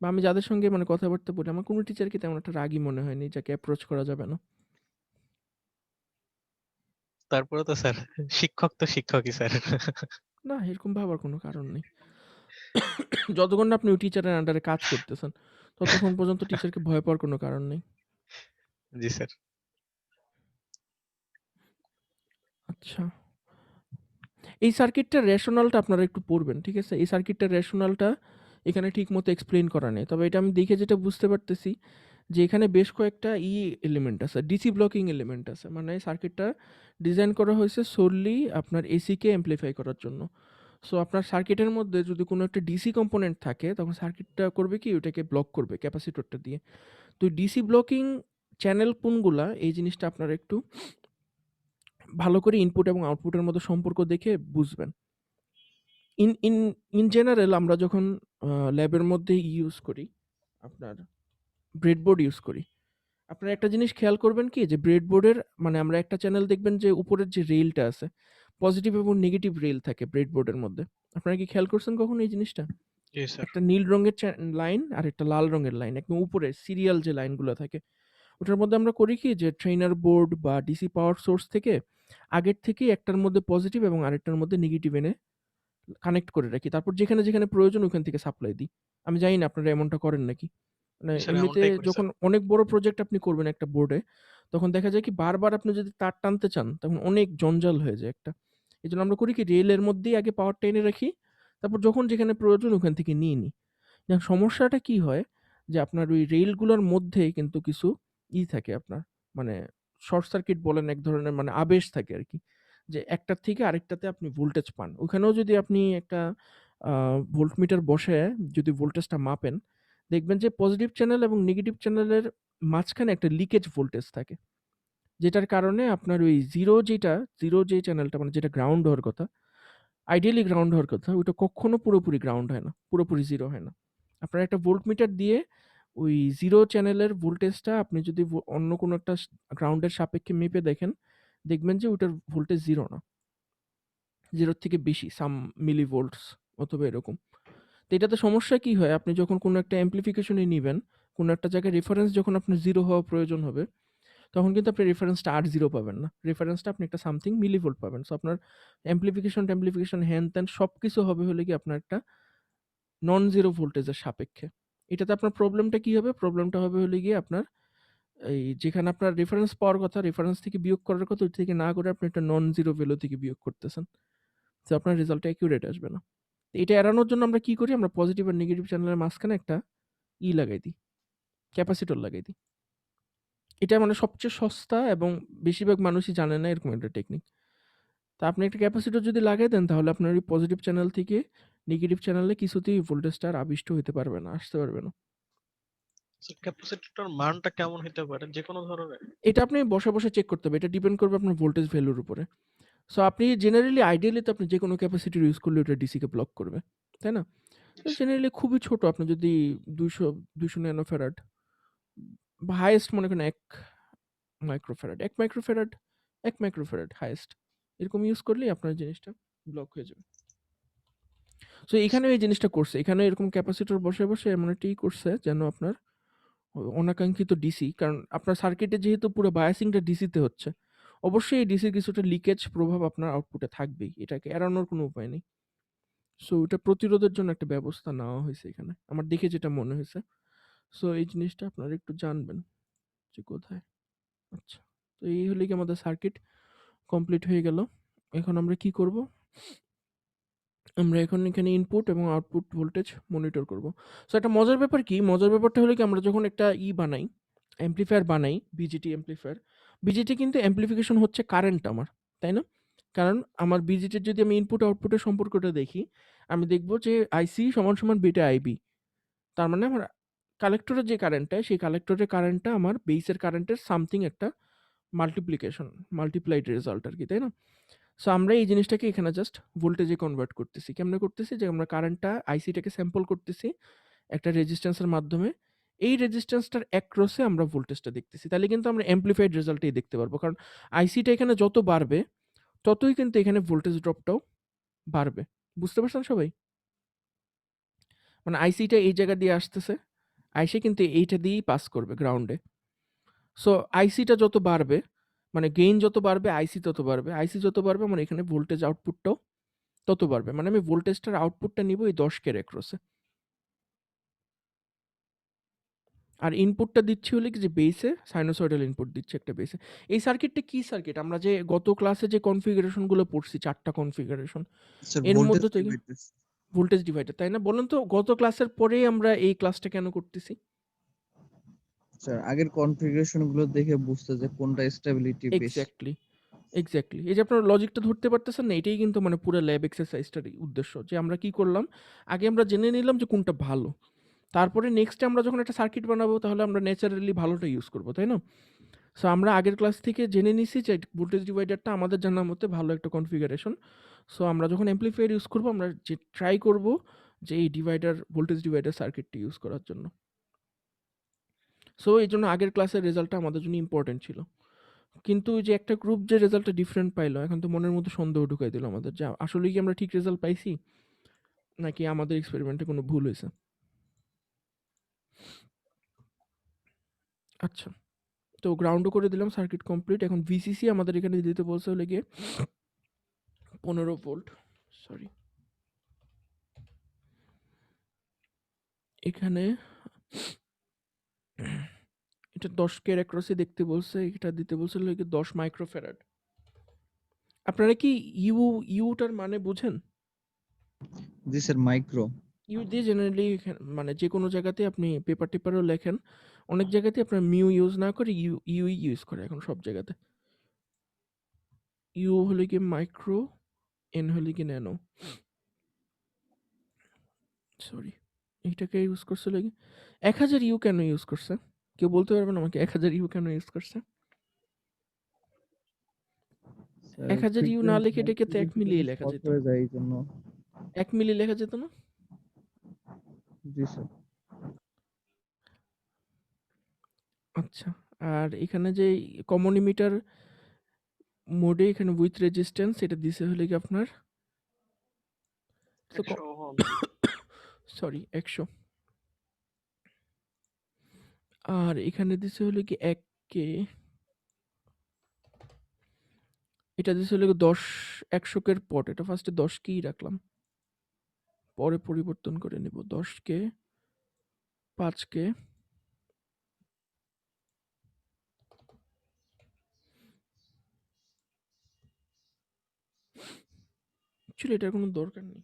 বা আমি যাদের সঙ্গে মানে কথাবার্তা বলি, আমার কোনো টিচারকে তেমন একটা রাগী মনে হয়নি যাকে অ্যাপ্রোচ করা যাবে না। তারপরে তো স্যার শিক্ষক তো শিক্ষকই স্যার। না, এরকম ভাবার কোনো কারণ নেই। যতক্ষণ না আপনি ওই টিচারের আন্ডারে কাজ করতেছেন, ততক্ষণ পর্যন্ত টিচারকে ভয় পাওয়ার কোনো কারণ নেই। জি স্যার। আচ্ছা। এই সার্কিটটার রেশনালটা আপনারা একটু পড়বেন, ঠিক আছে? এই সার্কিটটার রেশনালটা এখানে ঠিকমতো এক্সপ্লেইন করা নেই। তবে এটা আমি দেখে যেটা বুঝতে পারতেছি যে এখানে বেশ কয়েকটা এলিমেন্ট আছে, ডিসি ব্লকিং এলিমেন্ট আছে। মানে সার্কিটটা ডিজাইন করা হয়েছে সোললি আপনার এসিকে এমপ্লিফাই করার জন্য। সো আপনার সার্কিটের মধ্যে যদি কোনো একটা ডিসি কম্পোনেন্ট থাকে, তখন সার্কিটটা করবে কি ওটাকে ব্লক করবে ক্যাপাসিটরটা দিয়ে। তো ডিসি ব্লকিং চ্যানেল কোনগুলা এই জিনিসটা আপনারা একটু ভালো করে ইনপুট এবং আউটপুটের মধ্যে সম্পর্ক দেখে বুঝবেন। ইন ইন ইন জেনারেল আমরা যখন ল্যাবের মধ্যে ইউজ করি, আপনার ব্রেডবোর্ড ইউজ করি। আপনারা একটা জিনিস খেয়াল করবেন কি যে ব্রেডবোর্ডের মানে আমরা একটা চ্যানেল দেখবেন যে উপরের যে রেইলটা আছে, পজিটিভ এবং নেগেটিভ রেইল থাকে ব্রেডবোর্ডের মধ্যে। আপনারা কি খেয়াল করছেন কখনো এই জিনিসটা? জি স্যার। একটা নীল রঙের লাইন আর একটা লাল রঙের লাইন, একদম উপরে সিরিয়াল যে লাইনগুলো থাকে। ওটার মধ্যে আমরা করি কি যে ট্রেইনার বোর্ড বা ডিসি পাওয়ার সোর্স থেকে আগের থেকেই একটার মধ্যে পজিটিভ এবং আরেকটার মধ্যে নেগেটিভ এনে কানেক্ট করে রাখি। তারপর যেখানে প্রয়োজন ওখান থেকে সাপ্লাই দিই। আমি জানি না আপনারা এমনটা করেন নাকি? মানে জি স্যার, এমনিতে এমনটাই করি যখন স্যার। অনেক বড় প্রজেক্ট আপনি করবেন একটা বোর্ডে, তখন দেখা যায় কি বারবার আপনি যদি তার টানতে চান, তখন অনেক জঞ্জাল হয়ে যায় একটা। এজন্য আমরা করি কি রেলের মধ্যেই আগে পাওয়ারটা এনে রাখি। তারপর যখন যেখানে প্রয়োজন ওখান থেকে নিয়ে নিই। এখন সমস্যাটা কি হয় যে আপনার ওই রেলগুলোর মধ্যে কিন্তু কিছু থাকে আপনার মানে শর্ট সার্কিট বলেন এক ধরনের মানে আবেশ থাকে আরকি। যে একটার থেকে আরেকটাতে আপনি ভোল্টেজ পান। ওখানেও যদি আপনি একটা ভোল্টমিটার বসায়ে যদি ভোল্টেজটা মাপেন, দেখবেন যে পজিটিভ চ্যানেল এবং নেগেটিভ চ্যানেলের মাঝখানে একটা লিকেজ ভোল্টেজ থাকে। যেটার কারণে আপনার ওই 0 যে চ্যানেলটা মানে যেটা গ্রাউন্ড হওয়ার কথা, আইডিয়ালি গ্রাউন্ড হওয়ার কথা, ওইটা কক্ষনো পুরোপুরি গ্রাউন্ড হয় না। পুরোপুরি 0 হয় না। আপনার একটা ভোল্টমিটার দিয়ে ওই 0 চ্যানেলের ভোল্টেজটা আপনি যদি অন্য কোনো একটা গ্রাউন্ডের সাপেক্ষে মেপে দেখেন, দেখবেন যে ওটার ভোল্টেজ 0 না। 0 এর থেকে বেশি সাম মিলিভোল্টস অথবা এরকম। তো এটাতে সমস্যা কি হয়? আপনি যখন কোনো একটা amplification এ নিবেন, কোনো একটা জায়গায় রেফারেন্স যখন আপনার 0 হওয়া প্রয়োজন হবে, তখন কিন্তু আপনি রেফারেন্সটা আর 0 পাবেন না। রেফারেন্সটা আপনি একটা সামথিং মিলিভোল্ট পাবেন। সো আপনার amplification হ্যান-ত্যান সবকিছু হবে হলো গিয়ে আপনার একটা নন জিরো ভোল্টেজের সাপেক্ষে। এটাতে আপনার প্রবলেমটা কি হবে? প্রবলেমটা হবে হলো গিয়ে আপনার এই যেখানে আপনার রেফারেন্স পাওয়ার কথা, রেফারেন্স থেকে বিয়োগ করার কথা, ওই থেকে না করে আপনি একটা নন জিরো ভ্যালু থেকে বিয়োগ করতেছেন। তো আপনার রেজাল্টটা অ্যাকুরেট আসবে না। তো এটা এড়ানোর জন্য আমরা কি করি? আমরা পজিটিভ আর নেগেটিভ চ্যানেলের মাঝখানে একটা লাগাই দিই। ক্যাপাসিটর লাগাই দিই। এটা মানে সবচেয়ে সস্তা এবং বেশিরভাগ মানুষই জানে না এরকম একটা টেকনিক। তো আপনি একটা ক্যাপাসিটর যদি লাগাই দেন তাহলে আপনার ওই পজিটিভ চ্যানেল থেকে নেগেটিভ চ্যানেলে কিছুতেই ভোল্টেজটা আর আবিষ্ট হইতে পারবে না, আসতে পারবে না। ক্যাপাসিটরটার মানটা কেমন হইতে পারে? যেকোনো ধরনের? এটা আপনি বসে চেক করতে হবে। এটা ডিপেন্ড করবে আপনার ভোল্টেজ ভ্যালুর উপরে। সো আপনি জেনারেলি আইডিয়ালি তো আপনি যেকোনো ক্যাপাসিটর ইউজ করলে ওটা ডিসি কে ব্লক করবে। তাই না? তো জেনারেলি খুবই ছোট আপনি যদি 200 ন্যানো ফ্যারাড বা হাইয়েস্ট মনে করেন 1 মাইক্রোফ্যারাড হাইয়েস্ট। এরকম ইউজ করলেই আপনার জিনিসটা ব্লক হয়ে যাবে। সো এখানেও এই জিনিসটা করছে। এখানেও এরকম ক্যাপাসিটর বসে এমন একটা করছে যেন আপনার অনাকাঙ্ক্ষিত ডিসি কারণ আপনার সার্কিটে যেহেতু পুরো বায়াসিংটা ডিসিতে হচ্ছে। অবশ্যই এই ডিসির কিছুটা লিকেজ প্রভাব আপনার আউটপুটে থাকবেই। এটাকে এড়ানোর কোনো উপায় নেই। সো এটা প্রতিরোধের জন্য একটা ব্যবস্থা নেওয়া হয়েছে এখানে। আমার দেখে যেটা মনে হয়েছে। সো এই জিনিসটা আপনারা একটু জানবেন যে কোথায়। আচ্ছা। তো এই হলো গিয়ে আমাদের সার্কিট কমপ্লিট হয়ে গেল। এখন আমরা কি করব? আমরা এখন এখানে ইনপুট এবং আউটপুট ভোল্টেজ মনিটর করব। সো একটা মজার ব্যাপার কি? মজার ব্যাপারটা হলো কি আমরা যখন একটা বানাই, অ্যামপ্লিফায়ার বানাই, বিজিটি অ্যামপ্লিফায়ার। বিজিটি কিন্তু অ্যামপ্লিফিকেশন হচ্ছে কারেন্ট আমার, তাই না? কারণ আমার বিজিটির যদি আমি ইনপুট আউটপুটের সম্পর্কটা দেখি, আমি দেখব যে আইসি সমান বিটা আইবি। তার মানে আমার কালেক্টরের যে কারেন্টটা, সেই কালেক্টরের কারেন্টটা আমার বেসের কারেন্টের সামথিং একটা মাল্টিপ্লাইড রেজাল্ট আরকি, তাই না? সো আমরা এই জিনিসটাকে এখানে জাস্ট ভোল্টেজে কনভার্ট করতেছি। কেমনে করতেছি? যে আমরা কারেন্টটা আইসিটাকে স্যাম্পল করতেছি একটা রেজিস্ট্যান্সের মাধ্যমে। এই রেজিস্ট্যান্সটার অ্যাক্রসে আমরা ভোল্টেজটা দেখতেছি। তাহলে কিন্তু আমরা অ্যামপ্লিফাইড রেজাল্টটাই দেখতে পারবো। কারণ আইসিটা এখানে যত বাড়বে, ততই কিন্তু এখানে ভোল্টেজ ড্রপটাও বাড়বে। বুঝতে পারছেন সবাই? মানে আইসিটা এই জায়গা দিয়ে আসতেছে, আইসে কিন্তু এইটা দিয়েই পাস করবে গ্রাউন্ডে। সো আইসিটা যত বাড়বে, মানে গেইন যত বাড়বে, আইসি তত বাড়বে। আইসি যত বাড়বে, আমার এখানে ভোল্টেজ আউটপুটটাও তত বাড়বে। মানে আমি ভোল্টেজটার আউটপুটটা নিব এই 10 কে অ্যাক্রসে। আর ইনপুটটা দিচ্ছি হলে কি যে বেসে সাইনোসয়েডাল ইনপুট দিচ্ছে একটা বেসে। এই সার্কিটটা কি সার্কিট? আমরা যে গত ক্লাসে যে কনফিগারেশনগুলো পড়ছি, 4টা কনফিগারেশন, স্যার এর ভোল্টেজ মধ্যে থেকে ডিভাইডার। ভোল্টেজ ডিভাইডার, তাই না? বলেন তো গত ক্লাসের পরেই আমরা এই ক্লাসটা কেন করতেছি? স্যার আগের কনফিগারেশন গুলো দেখে বুঝতে যে কোনটা স্টেবিলিটি বেশি। Exactly, exactly. এই যে আপনারা লজিকটা ধরতে পারতেছেন না? এটাই কিন্তু মানে পুরো ল্যাব এক্সারসাইজটার উদ্দেশ্য। যে আমরা কি করলাম? আগে আমরা জেনে নিলাম যে কোনটা ভালো। তারপরে নেক্সটে আমরা যখন একটা সার্কিট বানাবো, তাহলে আমরা ন্যাচারালি ভালোটা ইউজ করব, তাই না? সো আমরা আগের ক্লাস থেকে জেনে নিছি যে ভোল্টেজ ডিভাইডারটা আমাদের জানার মতে ভালো একটা কনফিগারেশন। সো আমরা যখন অ্যামপ্লিফায়ার ইউজ করব, আমরা যে ট্রাই করব যে এই ভোল্টেজ ডিভাইডার সার্কিটটি ইউজ করার জন্য। সো এই জন্য আগের ক্লাসের রেজাল্টটা আমাদের জন্য ইম্পর্টেন্ট ছিল। কিন্তু ওই যে একটা গ্রুপ যে রেজাল্টটা ডিফারেন্ট পাইলো, এখন তো মনের মধ্যে সন্দেহ ঢুকাই দিল আমাদের যে আসলেই কি আমরা ঠিক রেজাল্ট পাইছি, নাকি আমাদের এক্সপেরিমেন্টে কোনো ভুল হয়েছে। আচ্ছা, তো গ্রাউন্ডও করে দিলাম, সার্কিট কমপ্লিট। এখন ভিসিসি আমাদের এখানে দিতে বলছে হলে গিয়ে 15 ভোল্ট, সরি, এখানে এটা 10 কে অ্যাক্রসে দেখতে বলছে, এটা দিতে বলছে হলো গিয়ে 10 মাইক্রোফ্যারাড। আপনারা কি ইউটার মানে বুঝেন? জি স্যার, মাইক্রো। ইউ দিয়ে জেনারেলি মানে যে কোনো জায়গাতে আপনি পেপার টেপারও লেখেন, অনেক জায়গাতে আপনার মিউ ইউজ না করে ইউ ইউজ করে এখন সব জায়গাতে। ইউ হলে কি মাইক্রো, এন হলে কি ন্যানো, সরি, এইটাকে ইউজ করছে লাগে 1000 ইউ কেন ইউজ করছে? কেউ বলতে পারবেন আমাকে 1000 ইউ কেন ইউজ করছে? 1000 ইউ না লিখে এটাকে তো 1 মিলি লেখা যেত। হয়ে যায় এই জন্য। 1 মিলি লেখা যেত না? জি স্যার। আচ্ছা, আর এখানে যে কমন ইমিটার মোডে এখানে উইথ রেজিস্ট্যান্স এটা দিছে হলে কি আপনার সরি 100, আর এখানে দিছে হলে কি 1 কে, এটা দিছে হলে 10 100 কের পট। এটা ফার্স্টে 10 কেই রাখলাম, পরে পরিবর্তন করে নিব 10 কে 5 কে। অ্যাকচুয়ালি এটার কোনো দরকার নেই,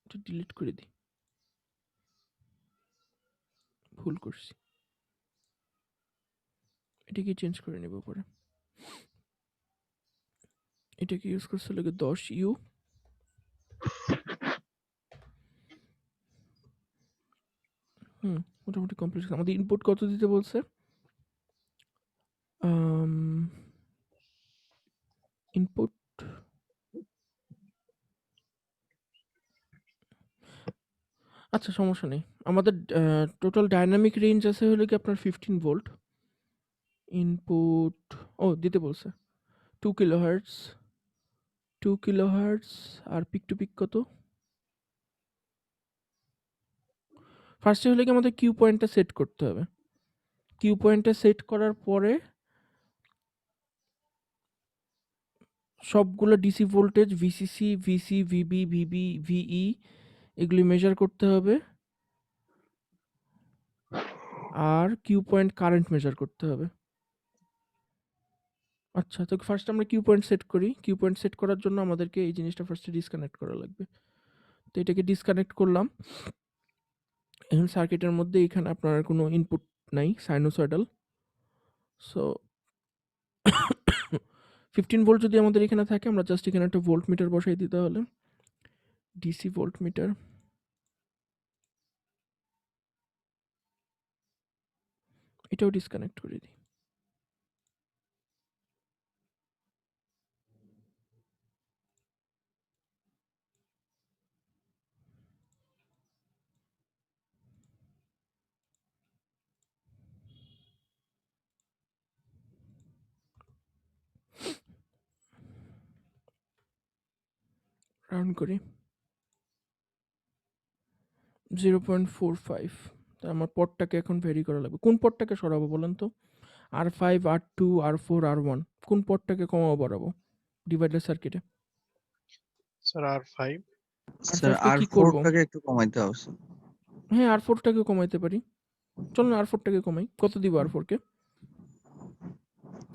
এটা ডিলিট করে দিই, ভুল করছি, এটাকে চেঞ্জ করে নেব পরে। এটাকে ইউজ করছে লাগে 10 ইউ, মোটামুটি কমপ্লিট। আমাদের ইনপুট কত দিতে বলছে? ইনপুট আচ্ছা, সমস্যা নেই। আমাদের টোটাল ডাইনামিক রেঞ্জ আছে হলো কি আপনার 15 ভোল্ট। ইনপুট দিতে বলছে 2 kilohertz, 2 kilohertz, R peak to pick কত? ফার্স্টে হলে কি আমাদের কিউ পয়েন্টটা সেট করতে হবে। কিউ পয়েন্টটা সেট করার পরে সবগুলো DC voltage VCC, VC, VB, VB, ভিই এগুলি মেজার করতে হবে, আর কিউ পয়েন্ট কারেন্ট মেজার করতে হবে। আচ্ছা, তো ফার্স্ট আমরা কিউ পয়েন্ট সেট করি। কিউ পয়েন্ট সেট করার জন্য আমাদেরকে এই জিনিসটা ফার্স্টে ডিসকানেক্ট করা লাগবে। তো এটাকে ডিসকানেক্ট করলাম। এখন সার্কিটের মধ্যে এখানে আপনার কোনো ইনপুট নাই সাইনোসয়েডাল। সো 15 ভোল্ট যদি আমাদের এখানে থাকে, আমরা জাস্ট এখানে একটা ভোল্ট মিটার বসাই দিতে হলে ডিসি ভোল্ট মিটার। এটাও ডিসকানেক্ট করে দিই। রাউন্ড করি 0.45। তা আমার পটটাকে এখন ভেরি করা লাগবে। কোন পটটাকে সরাবো বলেন তো? R5, R2, R4, R1 কোন পটটাকে কমাবো বাড়াবো ডিভাইডার সার্কিটে? Sir R5। স্যার R5 কে কি R4 করব? টাকে একটু কমাইতে হবে স্যার। হ্যাঁ, R4 টাকে কমাইতে পারি। চলুন R4 টাকে কমাই। কত দিব R4 কে?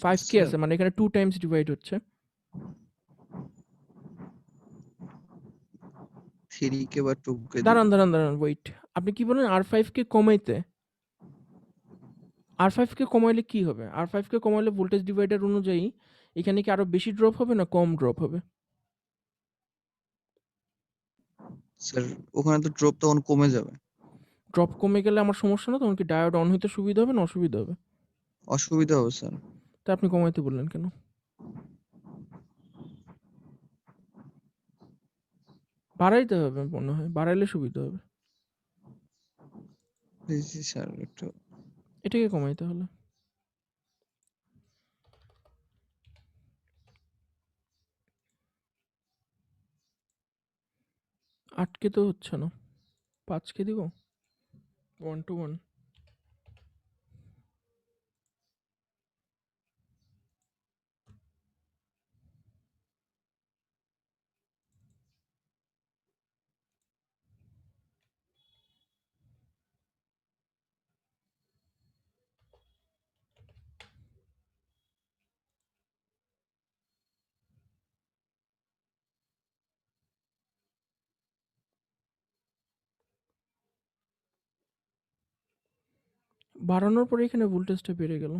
5k স্যার আছে, মানে এখানে 2 টাইমস ডিভাইড হচ্ছে। 3k বা 2k দিব। দাঁড়ান ওয়েট। আপনি কি বলেন R5 কে কমাইতে? R5 কে কমাইলে কি হবে? R5 কে কমাইলে ভোল্টেজ ডিভাইডার অনুযায়ী এখানে কি আরো বেশি ড্রপ হবে না কম ড্রপ হবে? স্যার ওখানে তো ড্রপ তখন কমে যাবে। ড্রপ কমে গেলে আমার সমস্যা না? তখন কি ডায়োড অন হইতে সুবিধা হবে না অসুবিধা হবে? অসুবিধা হবে স্যার। তা আপনি কমাইতে বললেন কেন? বাড়াইতে হবে মনে হয়, বাড়াইলে সুবিধা হবে। জি স্যার একটু এটাকে কমাইতে হলে আটকে তো হচ্ছে না। 5k দিব 1 to 1। বাড়ানোর পরে এখানে ভোল্টেজটা বেড়ে গেল।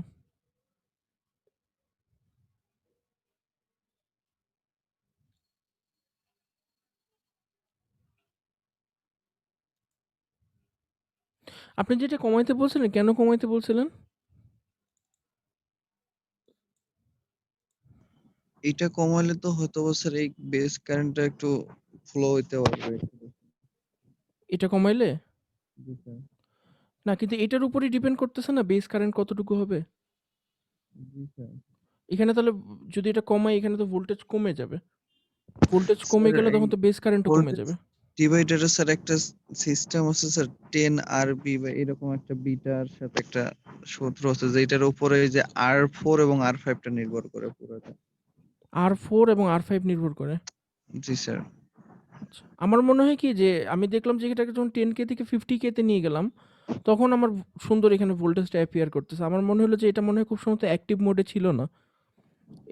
আপনি যেটা কমাইতে বলছিলেন, কেন কমাইতে বলছিলেন? এটা কমাইলে তো হয়তো বা স্যার এই বেস কারেন্টটা একটু ফ্লো হইতে পারবে। এটা কমাইলে? জি স্যার। না, কিন্তু এটার উপরেই ডিপেন্ড করতেছে না বেস কারেন্ট কতটুকু হবে। জি স্যার। এখানে তাহলে যদি এটা কমাই, এখানে তো ভোল্টেজ কমে যাবে। ভোল্টেজ কমে স্যার গেলে এই তখন তো বেস কারেন্টও কমে ভোল্টেজ যাবে। ডিভাইডারে স্যার একটা সিস্টেম আছে স্যার 10 আরবি বা এরকম একটা বিটার সাথে একটা সূত্র আছে যেটার উপরে এই যে R4 এবং R5 টা নির্ভর করে পুরোটা। R4 এবং R5 নির্ভর করে। জি স্যার। আচ্ছা, আমার মনে হয় কি যে আমি দেখলাম যে এটাকে যখন 10k থেকে 50k তে নিয়ে গেলাম, তখন আমার সুন্দর এখানে ভোল্টেজটা অ্যাপিয়ার করতেছে। আমার মনে হলো যে এটা মনে হয় খুব সম্ভবত অ্যাক্টিভ মোডে ছিল না।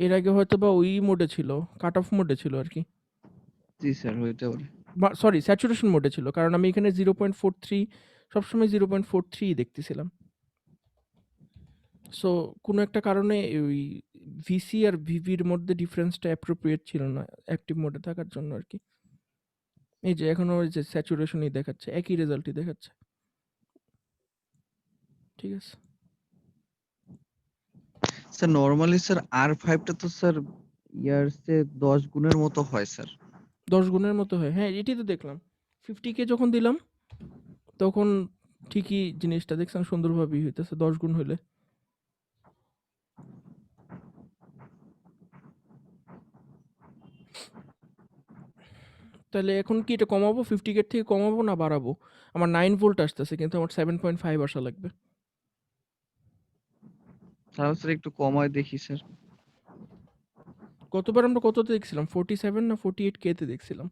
এর আগে হয়তো বা ওই মোডে ছিল, কাট অফ মোডে ছিল আর কি। জি স্যার হইতে পারে। সরি, স্যাচুরেশন মোডে ছিল, কারণ আমি এখানে 0.43 সবসময় 0.43 দেখতেছিলাম। সো কোনো একটা কারণে ওই ভিসি আর ভিভির মধ্যে ডিফারেন্সটা অ্যাপ্রোপ্রিয়েট ছিল না অ্যাক্টিভ মোডে থাকার জন্য আর কি। এই যে এখনো ওই যে স্যাচুরেশনই দেখাচ্ছে, একই রেজাল্টই দেখাচ্ছে। ঠিক আছে। স্যার নরমালি স্যার R5 টা তো স্যার ইয়ার চেয়ে 10 গুণের মতো হয় স্যার। 10 গুণের মতো হয়। হ্যাঁ, এটাই তো দেখলাম। 50k যখন দিলাম তখন ঠিকই জিনিসটা দেখছেন সুন্দরভাবেই হইতেছে 10 গুণ হইলে। তাহলে এখন কি এটা কমাবো? 50k থেকে কমাবো না বাড়াবো? আমার 9 ভোল্ট আসতেছে, কিন্তু আমার 7.5 আসা লাগবে। তাহলে স্যার একটু কমায় দেখি স্যার। গতবার আমরা কততে দেখছিলাম? 47 না 48k তে দেখছিলাম?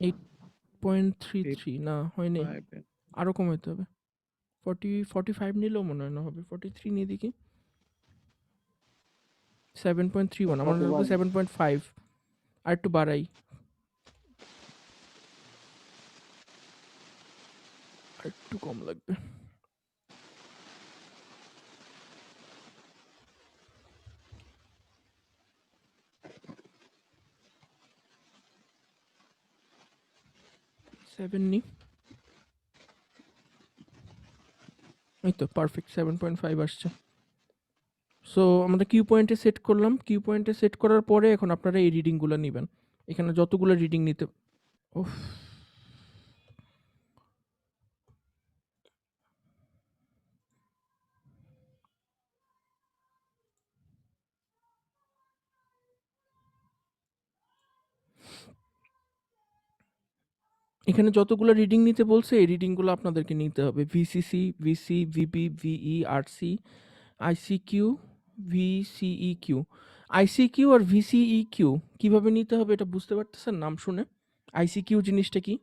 8.33 না হয়নি, 85 আরো কমাইতে হবে। 45 নিলেও মনে হয় না হবে। 43 নিয়ে দেখি। 7.31 আমার লাগবে 7.5। আর একটু বাড়াই, আর একটু কম লাগবে। সেভেন নি, এই তো পারফেক্ট 7.5 আসছে। সো আমরা কিউ পয়েন্টে সেট করলাম, কিউ পয়েন্টে সেট করার পরে এখন আপনারা এই রিডিংগুলো নেবেন, এখানে যতগুলো রিডিং নিতে। ওফ, এখানে যতগুলো রিডিং নিতে বলছে এই রিডিংগুলো আপনাদেরকে নিতে হবে, VCC, VC, VP, VE, RC, ICQ, VCEQ. ICQ আর ভিসিইকিউ কিভাবে নিতে হবে এটা বুঝতে পারতেছেন নাম শুনে? আইসিকিউ জিনিসটা কি?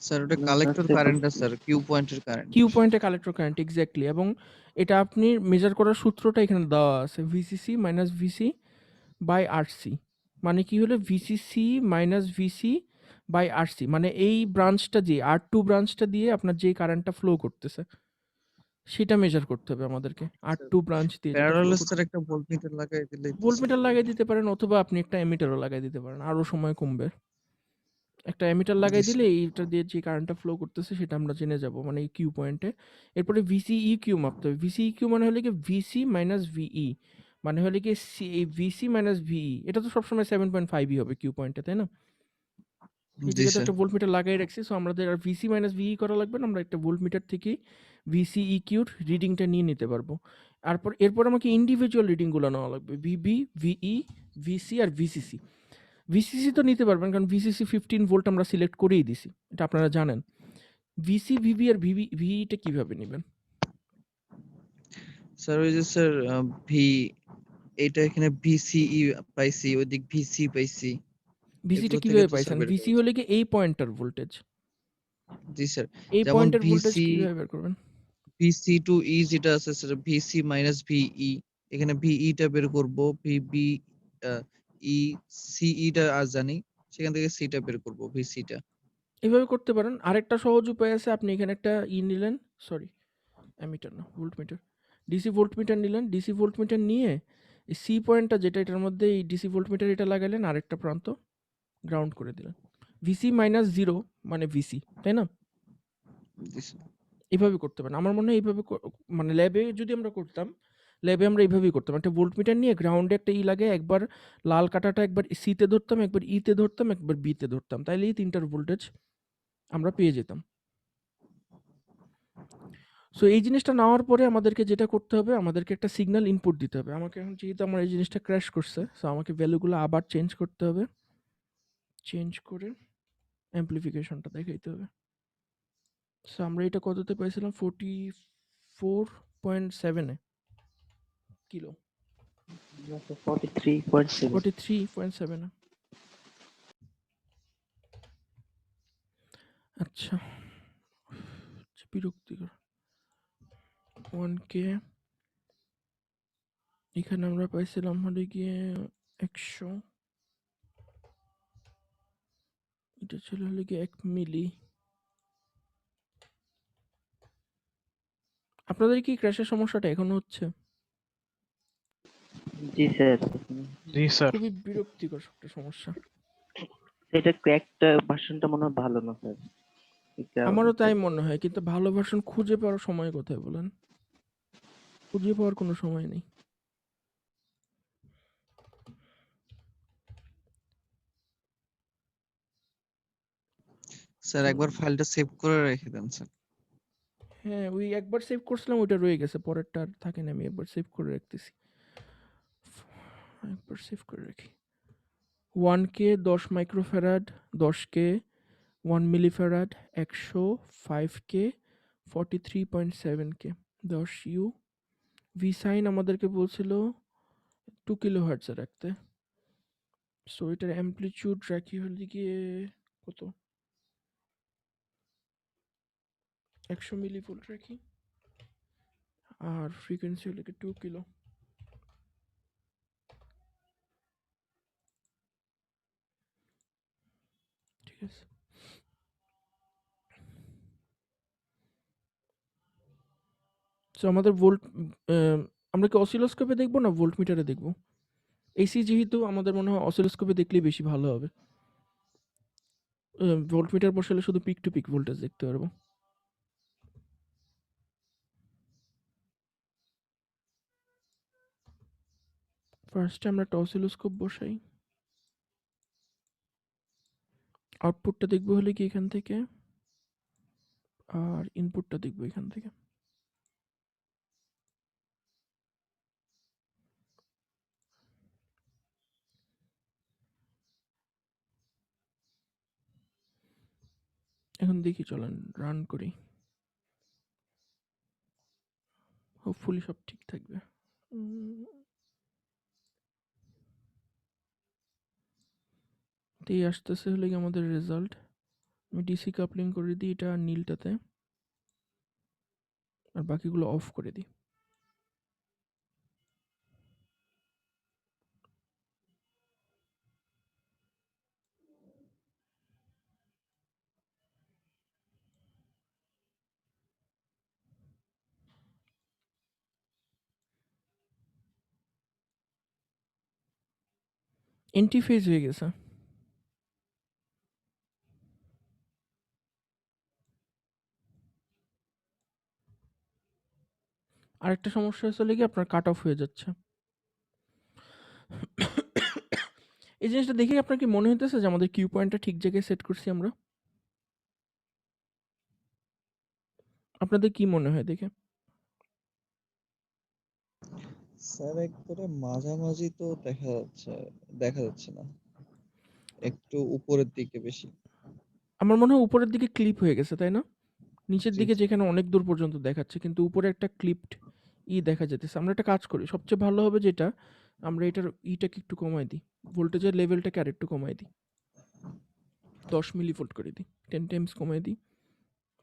স্যার ওটা না কালেক্টর স্যার, কারেন্টটা স্যার, কিউ পয়েন্টের কারেন্ট। কিউ পয়েন্টে কালেক্টর কারেন্ট, এক্স্যাক্টলি। এবং এটা আপনি মেজার করার সূত্রটা এখানে দেওয়া আছে, VCC minus VC by RC. মানে কি হলো VCC minus VC by RC, মানে এই ব্রাঞ্চটা দিয়ে R2 ব্রাঞ্চটা দিয়ে আপনার যে কারেন্টটা ফ্লো করতেছে সেটা মেজার করতে হবে আমাদেরকে, R2 ব্রাঞ্চ দিয়ে যেটা ফ্লো প্যারালাল করতে। স্যার একটা ভোল্টমিটার লাগাই দিলেই তো ভোল্টমিটার লাগাই দিতে পারেন, অথবা আপনি একটা এমিটারও লাগাই দিতে পারেন, আরো সময় কমবে। একটা এমিটার লাগাই জি দিলে স্যার। এইটা দিয়ে যে কারেন্টটা ফ্লো করতেছে সেটা আমরা জেনে যাব, মানে এই কিউ পয়েন্টে। এরপরে ভিসিই কিউ মাপতে হবে। ভিসিই কিউ মানে হলে কি ভিসি মাইনাস ভিই, মানে হলে কি ভিসি মাইনাস ভিই। এটা তো সবসময় 7.5ই হবে কিউ পয়েন্টে, তাই না? এই জি জায়গায় তো স্যার। একটা ভোল্টমিটার লাগাই রাখছি, সো আমাদের আর ভিসি মাইনাস ভিই করা লাগবে না, আমরা একটা ভোল্টমিটার থেকে ভিসিই কিউর রিডিংটা নিয়ে নিতে পারবো। এরপর আমাকে ইন্ডিভিজুয়াল রিডিংগুলো নেওয়া লাগবে, ভিবি, ভিই, ভিসি আর ভিসিসি। ভিসিসি তো নিতে পারবেন, কারণ ভিসিসি 15 ভোল্ট আমরা সিলেক্ট করেই দিছি, এটা আপনারা জানেন। ভিসি, ভিবি আর ভিইটা কিভাবে নেবেন? স্যার ওই যে স্যার ভি, এটা এখানে ভিসিই পাইছি, ওইদিক ভিসি পাইছি, ভিসিটা এগুলো থেকে কিভাবে তো স্যার পাইছেন? বের ভিসি করা যায়। হলে কি এই পয়েন্টার ভোল্টেজ, জি স্যার। এই যেমন পয়েন্টের ভোল্টেজ ভিসি, কিভাবে বের করবেন? ভিসি টু ই যেটা আছে স্যার, ভিসি মাইনাস ভিই, এখানে ভিই টা বের করব, ভিবি ই, সিই টা আজ জানি, সেখান থেকে সি টা বের করব, ভিসি টা। এভাবে করতে পারেন। আরেকটা সহজ উপায় আছে, আপনি এখানে একটা নিলেন, সরি অ্যামিটার না, ভোল্টমিটার, ডিসি ভোল্টমিটার নিলেন। ডিসি ভোল্টমিটার নিয়ে এই সি পয়েন্টটা যেটা এটার মধ্যে, এই ডিসি ভোল্টমিটার এটা লাগালেন, আরেকটা প্রান্ত গ্রাউন্ড করে দিলেন। ভিসি মাইনাস জিরো মানে ভিসি, তাই না? জি স্যার। এভাবে করতে পারেন। আমার মনে হয় এইভাবে মানে ল্যাবে যদি আমরা করতাম, ল্যাবে আমরা এইভাবেই করতাম। একটা ভোল্টমিটার নিয়ে গ্রাউন্ডে একটা লাগে, একবার লাল কাঁটাটা একবার সিতে ধরতাম, একবার ইতে ধরতাম, একবার বিতে ধরতাম, তাইলেই তিনটার ভোল্টেজ আমরা পেয়ে যেতাম। সো এই জিনিসটা নেওয়ার পরে আমাদেরকে যেটা করতে হবে, আমাদেরকে একটা সিগন্যাল ইনপুট দিতে হবে। আমাকে এখন যেহেতু আমার এই জিনিসটা ক্র্যাশ করছে, সো আমাকে ভ্যালুগুলো আবার চেঞ্জ করতে হবে, চেঞ্জ করে অ্যাম্প্লিফিকেশনটা দেখাইতে হবে। সো আমরা এটা কততে পাইছিলাম? 44.7 কিলো, 43.7। 43.7। আচ্ছা, বিরক্তিকর। 1K এখানে আমরা পাইছিলাম হলে গিয়ে 100, এটা ছিল হলে গিয়ে 1 মিলি। আপনাদের কি ক্র্যাশের সমস্যাটা এখনো হচ্ছে? জি স্যার। জি স্যার। খুবই বিরক্তিকর একটা সমস্যা। এটা ক্র্যাকটা ভার্সনটা মনে হয় ভালো না স্যার, এটা আমারও তাই মনে হয়, কিন্তু ভালো ভার্সন খুঁজে পাওয়ার সময় কোথায় বলেন? খুঁজে পাওয়ার কোনো সময় নেই। স্যার একবার ফাইলটা সেভ করে রেখে দেন স্যার। হ্যাঁ, ওই একবার সেভ করছিলাম, ওইটা রয়ে গেছে, পরেরটা আর থাকে না। আমি একবার সেভ করে রাখতেছি, একবার সেভ করে রাখি। 1K 10 microfarad, 10K 1 millifarad, 100, 5K 43.7K, 10U। V sign আমাদেরকে বলছিল 2 কিলো হার্টজে রাখতে, সো এটার অ্যাম্পলিটিউড রাখি হলে গিয়ে কত, 100 মিলিভোল্ট রাখি, আর ফ্রিকোয়েন্সি হলে কি 2 কিলো। সো আমাদের ভোল্ট আমরা কি অসিলোস্কোপে দেখব না ভোল্টমিটারে দেখব? এসি যেহেতু আমাদের মনে হয় অসিলোস্কোপে দেখলেই বেশি ভালো হবে। ভোল্টমিটার বসালে শুধু পিক টু পিক ভোল্টেজ দেখতে পারবো। ফার্স্টে আমরা একটা অসিলোস্কোপ বসাই। আউটপুটটা দেখবো হলে কি এখান থেকে, আর ইনপুটটা দেখবো এখান থেকে। এখন দেখি, চলেন রান করি। হোপফুলি সব ঠিক থাকবে। তো এই আসতেছে হলে কি আমাদের রেজাল্ট। আমি ডিসি কাপলিং করে দিই এটা নীলটাতে, আর বাকিগুলো অফ করে দিই। এন্টি ফেজ হয়ে গেছে। আরেকটা সমস্যা হচ্ছে কি আপনার কাট অফ হয়ে যাচ্ছে। এই জিনিসটা দেখে আপনার কি মনে হইতেছে যে আমাদের কিউ পয়েন্টটা ঠিক জায়গায় সেট করছি আমরা? আপনাদের কি মনে হয় দেখে? স্যার একবারে মাঝামাঝি তো দেখা যাচ্ছে না, একটু উপরের দিকে বেশি। আমার মনে হয় উপরের দিকে ক্লিপ হয়ে গেছে, তাই না? নিচের জি দিকে জি। যেখানে অনেক দূর পর্যন্ত দেখাচ্ছে, কিন্তু উপরে একটা ক্লিপড দেখা যেতেছে। আমরা একটা কাজ করি, সবচেয়ে ভালো হবে যেটা, আমরা এটার ইটাকে একটু কমাই দিই, ভোল্টেজের লেভেলটাকে আরেকটু কমাই দিই, 10 মিলিভোল্ট করে দিই, 10 টাইমস কমাই দিই।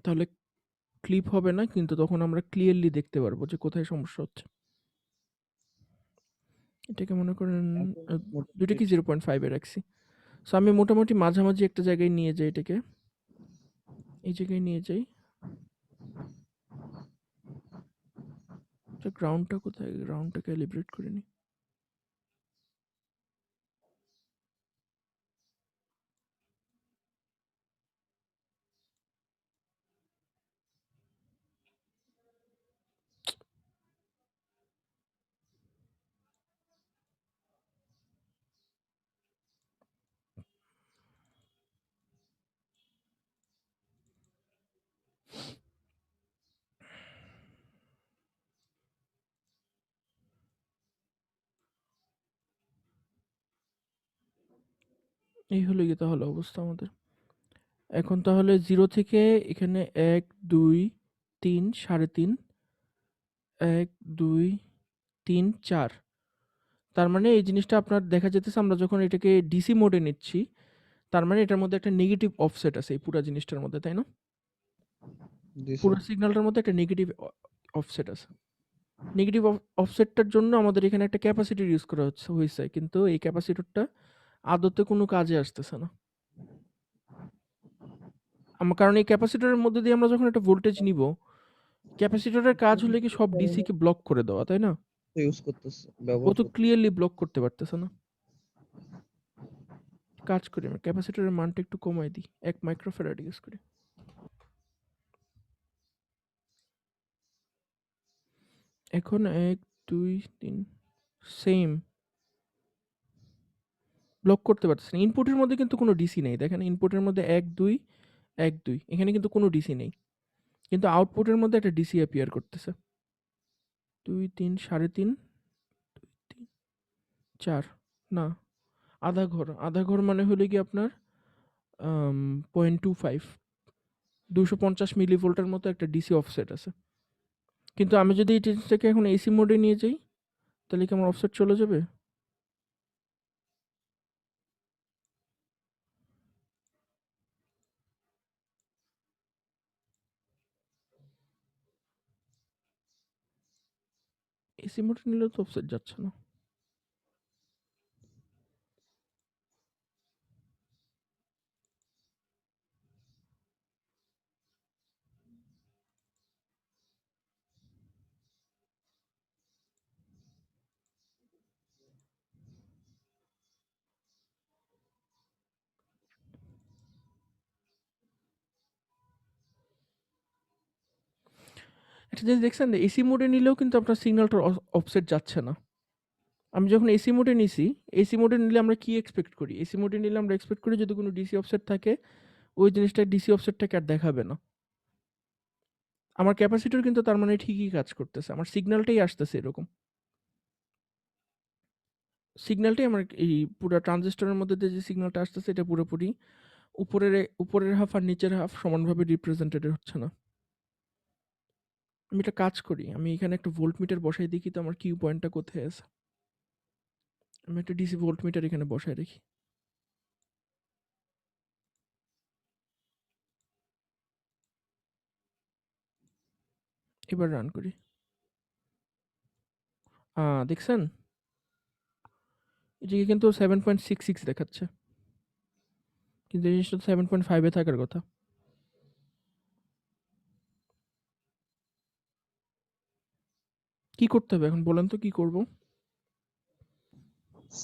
তাহলে ক্লিপ হবে না, কিন্তু তখন আমরা ক্লিয়ারলি দেখতে পারবো যে কোথায় সমস্যা হচ্ছে। এটাকে মনে করেন এখন দুইটা মোটামুটি কি 0.5 এ রাখছি। সো আমি মোটামুটি মাঝামাঝি একটা জায়গায় নিয়ে যাই এটাকে, এই জায়গায় নিয়ে যাই। গ্রাউন্ডটা কোথায়? গ্রাউন্ডটা ক্যালিব্রেট করে নিই। এই হলো গিয়ে তাহলে অবস্থা আমাদের। এখন তাহলে 0 থেকে এখানে 1, 2, 3, 3.5, 1, 2, 3, 4। তার মানে এই জিনিসটা আপনার দেখা যেতেছে, আমরা যখন এটাকে ডিসি মোডে নিচ্ছি, তার মানে এটার মধ্যে একটা নেগেটিভ অফসেট আছে এই পুরা জিনিসটার মধ্যে, তাই না? জি পুরো স্যার। সিগন্যালটার মধ্যে একটা নেগেটিভ অফসেট আছে। নেগেটিভ অফসেটটার জন্য আমাদের এখানে একটা ক্যাপাসিটর ইউজ করা হয়েছে, কিন্তু এই ক্যাপাসিটরটা আদতে কোনো কাজে আসতেছে না। কারণ এই ক্যাপাসিটরের মধ্যে দিয়ে আমরা যখন একটা ভোল্টেজ নিব, ক্যাপাসিটরের কাজ হলে কি সব ডিসি কে ব্লক করে দেওয়া, তাই না? ইউজ করতেছে, ও ব্যবহার তো করতেছে। ক্লিয়ারলি ব্লক করতে পারতেছে না। কাজ করি, আমরা ক্যাপাসিটরের মানটা একটু কমাই দিই, 1 মাইক্রোফ্যারাড ইউজ করি। এখন 1, 2, 3 সেম ব্লক করতে পারতেছে না। ইনপুটের মধ্যে কিন্তু কোনো ডিসি নেই, দেখেন ইনপুটের মধ্যে 1, 2, 1, 2, এখানে কিন্তু কোনো ডিসি নেই, কিন্তু আউটপুটের মধ্যে একটা ডিসি অ্যাপিয়ার করতেছে। 2, 3, 3.5, 2, 3, 4, না, আধা ঘর মানে হলে কি আপনার 0.25, 250 মিলিভোল্টের মতো একটা ডিসি অফসেট আছে। কিন্তু আমি যদি এই জিনিসটাকে এখন এসি মোডে নিয়ে যাই, তাহলে কি আমার অফসেট চলে যাবে? এসি মোডে নিলে তো অফসেট যাচ্ছে না। একটা জিনিস দেখছেন এসি মোডে নিলেও কিন্তু আপনার সিগন্যালটার অফসেট যাচ্ছে না। আমি যখন এসি মোডে নিছি, এসি মোডে নিলে আমরা কি এক্সপেক্ট করি? এসি মোডে নিলে আমরা এক্সপেক্ট করি যদি কোনো ডিসি অফসেট থাকে, ওই জিনিসটা ডিসি অফসেটটাকে আর দেখাবে না। আমার ক্যাপাসিটর কিন্তু তার মানে ঠিকই কাজ করতেছে। আমার সিগন্যালটাই আসতেছে এরকম। সিগন্যালটাই আমার এই পুরা ট্রানজিস্টরের মধ্যে দিয়ে যে সিগন্যালটা আসতেছে এটা পুরোপুরি উপরের হাফ আর নিচের হাফ সমানভাবে রিপ্রেজেন্টেড হচ্ছে না। আমি একটা কাজ করি। আমি এখানে একটা ভোল্টমিটার বসাই দেখি তো আমার কিউ পয়েন্টটা কোথায় আছে। আমি একটা ডিসি ভোল্টমিটার এখানে বসায় রাখি। এবার রান করি। দেখছেন? এদিকে কিন্তু 7.66 দেখাচ্ছে। কিন্তু এই জিনিসটা তো 7.5 এ থাকার কথা। কি করতে হবে এখন বলেন তো কি করব?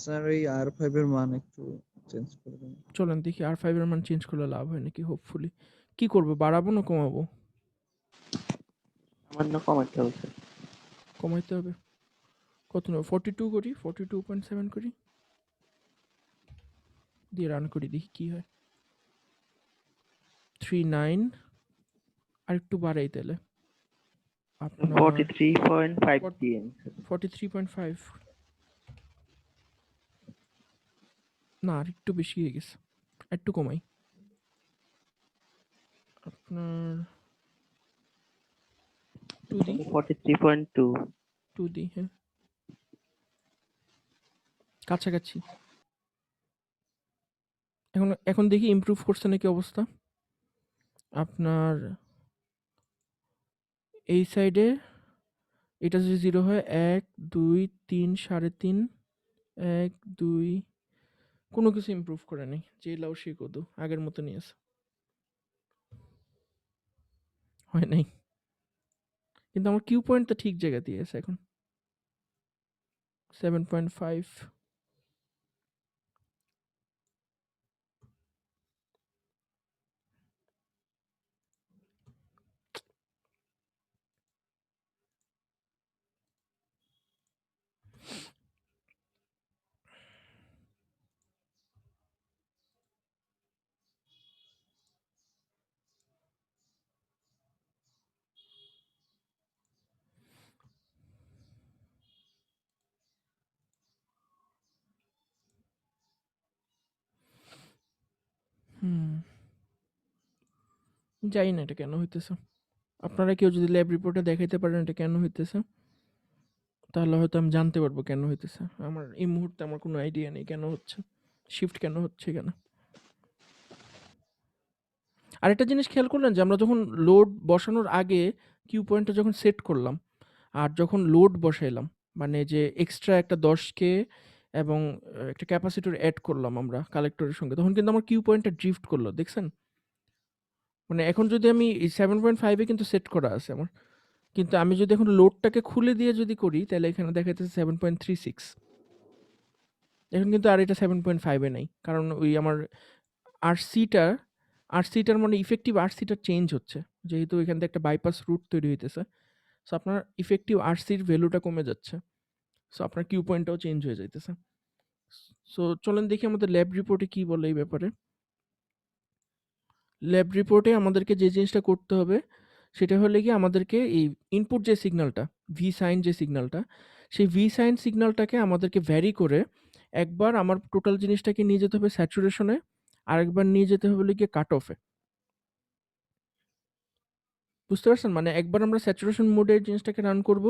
স্যার এই R5 এর মান একটু চেঞ্জ করে দেন। চলেন দেখি R5 এর মান চেঞ্জ করলে লাভ হয় নাকি হোপফুলি। কি করব বাড়াবো না কমাবো? সামান্য কমাতে হবে স্যার। কমাইতে হবে। কত নেব? 42 করি, 42.7 করি। দিয়ে রান করি দেখি কি হয়। 39 আর একটু বাড়াই তাহলে। আপনার 43.5 দিয়েন স্যার। 43.5 না আর একটু বেশি হয়ে গেছে। একটু কমাই। আপনার 2 দিই, 43.2 2 দিই হ্যাঁ। কাছাকাছি। এখন দেখি ইমপ্রুভ করছে নাকি অবস্থা। আপনার এই সাইডে এটা যদি 0 হয় 1, 2, 3, 3.5, 1, 2 কোনো কিছু ইমপ্রুভ করে নাই। যে লাউ সেই কদু আগের মতনই আছে। হয় নাই। কিন্তু আমার কিউ পয়েন্টটা ঠিক জায়গাতেই আছে এখন। 7.5 জানি না এটা কেন হইতেছে। আপনারা কেউ যদি ল্যাব রিপোর্টে দেখাইতে পারেন এটা কেন হইতেছে, তাহলে হয়তো আমি জানতে পারবো কেন হইতেছে। আমার এই মুহূর্তে আমার কোনো আইডিয়া নেই কেন হচ্ছে, শিফট কেন হচ্ছে এখানে। আরেকটা জিনিস খেয়াল করলেন যে আমরা যখন লোড বসানোর আগে কিউ পয়েন্টটা যখন সেট করলাম আর যখন লোড বসাইলাম, মানে যে এক্সট্রা একটা 10K এবং একটা ক্যাপাসিটর অ্যাড করলাম আমরা কালেক্টরের সঙ্গে, তখন কিন্তু আমার কিউ পয়েন্টটা ড্রিফট করলো, দেখছেন? মানে এখন যদি আমি 7.5 এ কিন্তু সেট করা আছে আমার, কিন্তু আমি যদি এখন লোডটাকে খুলে দিয়ে যদি করি তাহলে এখানে দেখা যাচ্ছে 7.36। এখন কিন্তু আর এটা 7.5 এ নাই, কারণ ওই আমার আরসিটার মানে ইফেক্টিভ আরসিটা চেঞ্জ হচ্ছে, যেহেতু এখান থেকে একটা বাইপাস রুট তৈরি হইতেছে। সো আপনার ইফেক্টিভ আরসির ভ্যালুটা কমে যাচ্ছে, সো আপনার কিউ পয়েন্টটাও চেঞ্জ হয়ে যাইতেছে। সো চলেন দেখি আমাদের ল্যাব রিপোর্টে কি বলে এই ব্যাপারে। ল্যাব রিপোর্টে আমাদেরকে যে জিনিসটা করতে হবে সেটা হলে কি আমাদেরকে এই ইনপুট যে সিগন্যালটা ভি সাইন যে সিগন্যালটা, সেই ভি সাইন সিগন্যালটাকে আমাদেরকে ভ্যারি করে একবার আমার টোটাল জিনিসটাকে নিয়ে যেতে হবে স্যাচুরেশনে, আরেকবার নিয়ে যেতে হবে লিখে কাট অফে। বুঝতে পারছেন? মানে একবার আমরা স্যাচুরেশন মোডে জিনিসটাকে রান করব,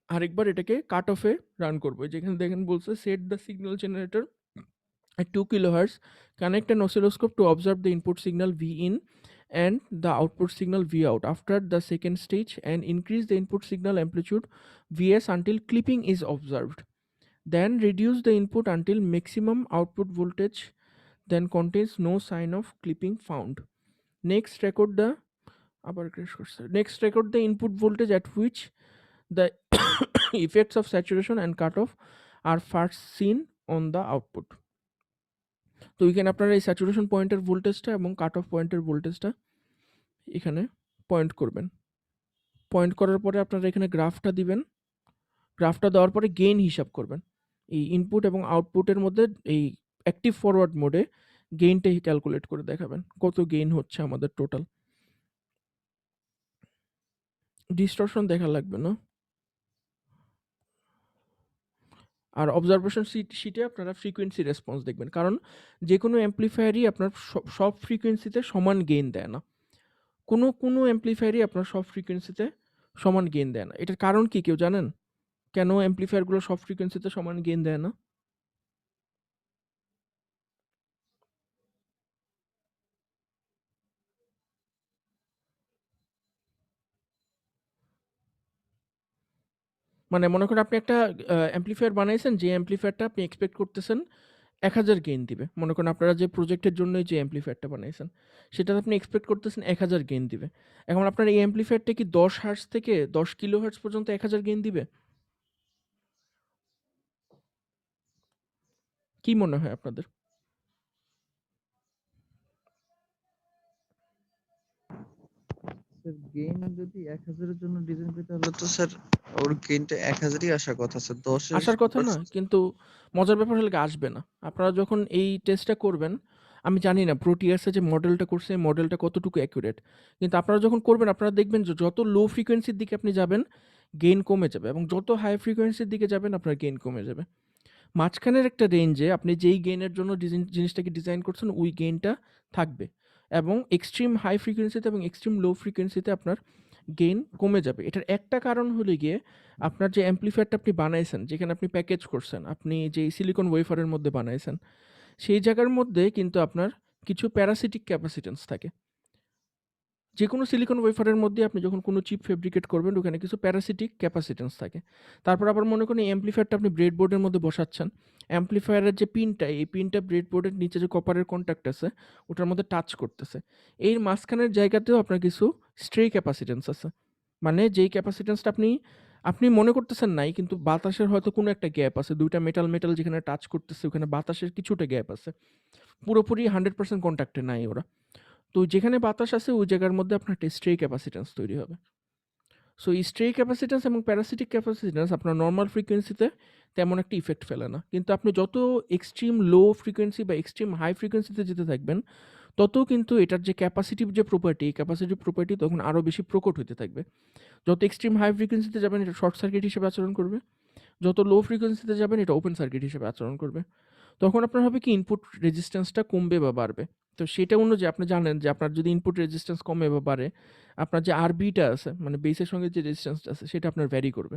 আরেকবার এটাকে কাট অফে রান করবো। যেখানে দেখেন বলছে set the signal generator at 2 kilohertz, connect an oscilloscope to observe the input signal V in and the output signal V out after the second stage, and increase the input signal amplitude Vs until clipping is observed. Then reduce the input until maximum output voltage then contains no sign of clipping found. Next record the input voltage at which the effects of saturation and cutoff are first seen on the output. তো এখানে আপনারা এই saturation পয়েন্টের ভোল্টেজটা এবং cut off পয়েন্টের ভোল্টেজটা এখানে পয়েন্ট করবেন। পয়েন্ট করার পরে আপনারা এখানে গ্রাফটা দিবেন। গ্রাফটা দেওয়ার পরে গেইন হিসাব করবেন। এই ইনপুট এবং আউটপুটের মধ্যে এই অ্যাক্টিভ ফরওয়ার্ড মোডে গেইনটাই ক্যালকুলেট করে দেখাবেন। কত গেইন হচ্ছে আমাদের টোটাল। ডিস্টরশন দেখা লাগবে না। আর অবজারভেশন শিটে আপনারা ফ্রিকোয়েন্সি রেসপন্স দেখবেন। কারণ যেকোনো অ্যাম্প্লিফায়ারই আপনার সব ফ্রিকোয়েন্সিতে সমান গেইন দেয় না। কোনো অ্যাম্প্লিফায়ারই আপনার সব ফ্রিকোয়েন্সিতে সমান গেইন দেয় না। এটার কারণ কি কেউ জানেন? কেন অ্যাম্প্লিফায়ারগুলো সব ফ্রিকোয়েন্সিতে সমান গেইন দেয় না? মানে মনে করেন আপনি একটা অ্যাম্প্লিফায়ার বানাইছেন, যে অ্যাম্প্লিফায়ারটা আপনি এক্সপেক্ট করতেছেন 1000 গেইন দিবে। মনে করেন আপনারা যে প্রজেক্টের জন্য যে অ্যাম্প্লিফায়ারটা বানাইছেন, সেটাতে আপনি এক্সপেক্ট করতেছেন 1000 গেইন দিবে। এখন আপনার এই অ্যাম্প্লিফায়ারটা কি 10 হার্টজ থেকে 10 কিলোহার্টজ পর্যন্ত 1000 গেইন দিবে? কি মনে হয় আপনাদের? স্যার গেইন যদি 1000 এর জন্য ডিজাইন করি তাহলে তো স্যার ওর গেইনটা 1000ই আসার কথা স্যার। 10 আসার কথা না, কিন্তু মজার ব্যাপার হলো গিয়ে আসবে না। আপনারা যখন এই টেস্টটা করবেন, আমি জানি না প্রোটিয়াসে যে মডেলটা করছে এই মডেলটা কতটুকু অ্যাকুরেট। কিন্তু আপনারা যখন করবেন আপনারা দেখবেন যে যত লো ফ্রিকোয়েন্সির দিকে আপনি যাবেন গেইন কমে যাবে, এবং যত হাই ফ্রিকোয়েন্সির দিকে যাবেন আপনার গেইন কমে যাবে। মাঝখানের একটা রেঞ্জে আপনি যেই গেইনের জন্য জিনিসটাকে ডিজাইন করছেন ওই গেইনটা থাকবে, এবং এক্সট্রিম হাই ফ্রিকোয়েন্সিতে এবং এক্সট্রিম লো ফ্রিকোয়েন্সিতে আপনার গেইন কমে যাবে। এটার একটা কারণ হলো গিয়ে আপনার যে অ্যাম্প্লিফায়ারটা আপনি বানাইছেন, যেখানে আপনি প্যাকেজ করছেন, আপনি যেই সিলিকন ওয়েফারের মধ্যে বানাইছেন, সেই জায়গার মধ্যে কিন্তু আপনার কিছু প্যারাসিটিক ক্যাপাসিটেন্স থাকে। যেকোনো সিলিকন ওয়েফারের মধ্যে আপনি যখন কোনো চিপ ফেব্রিকেট করবেন ওখানে কিছু প্যারাসিটিক ক্যাপাসিটেন্স থাকে। তারপর আবার মনে করেন এই অ্যাম্প্লিফায়ারটা আপনি ব্রেডবোর্ডের মধ্যে বসাচ্ছেন। অ্যাম্প্লিফায়ারের যে পিনটা, এই পিনটা ব্রেডবোর্ডের নিচে যে কপারের কন্ট্যাক্ট আছে ওটার মধ্যে টাচ করতেছে। এর মাঝখানের জায়গাতেও আপনার কিছু স্ট্রে ক্যাপাসিটেন্স আছে। মানে যেই ক্যাপাসিটেন্সটা আপনি মনে করতেছেন নাই, কিন্তু বাতাসের হয়তো কোনো একটা গ্যাপ আছে। ২টা মেটাল যেখানে টাচ করতেছে ওখানে বাতাসের কিছুটা গ্যাপ আছে। পুরোপুরি 100% কন্ট্যাক্টে নাই ওরা। তো যেখানে বাতাস আছে ওই জায়গার মধ্যে আপনার একটা স্ট্রে ক্যাপাসিটেন্স তৈরি হবে। সো এই স্ট্রে ক্যাপাসিটেন্স এবং প্যারাসিটিক ক্যাপাসিটেন্স আপনার নর্মাল ফ্রিকোয়েন্সিতে তেমন একটা ইফেক্ট ফেলে না। কিন্তু আপনি যত এক্সট্রিম লো ফ্রিকোয়েন্সি বা এক্সট্রিম হাই ফ্রিকোয়েন্সিতে যেতে থাকবেন, তত কিন্তু এটার যে ক্যাপাসিটিভ যে প্রপার্টি, এই ক্যাপাসিটিভ প্রপার্টি তখন আরও বেশি প্রকট হতে থাকবে। যত এক্সট্রিম হাই ফ্রিকোয়েন্সিতে যাবেন এটা শর্ট সার্কিট হিসেবে আচরণ করবে, যত লো ফ্রিকোয়েন্সিতে যাবেন এটা ওপেন সার্কিট হিসেবে আচরণ করবে। তখন আপনার হবে কি ইনপুট রেজিস্ট্যান্সটা কমবে বা বাড়বে। তো সেটা অনুযায়ী আপনি জানেন যে আপনার যদি ইনপুট রেজিস্ট্যান্স কমে বা বাড়ে, আপনার যে আরবিটা আছে মানে বেসের সঙ্গে যে রেজিস্ট্যান্সটা আছে সেটা আপনার ভ্যারি করবে।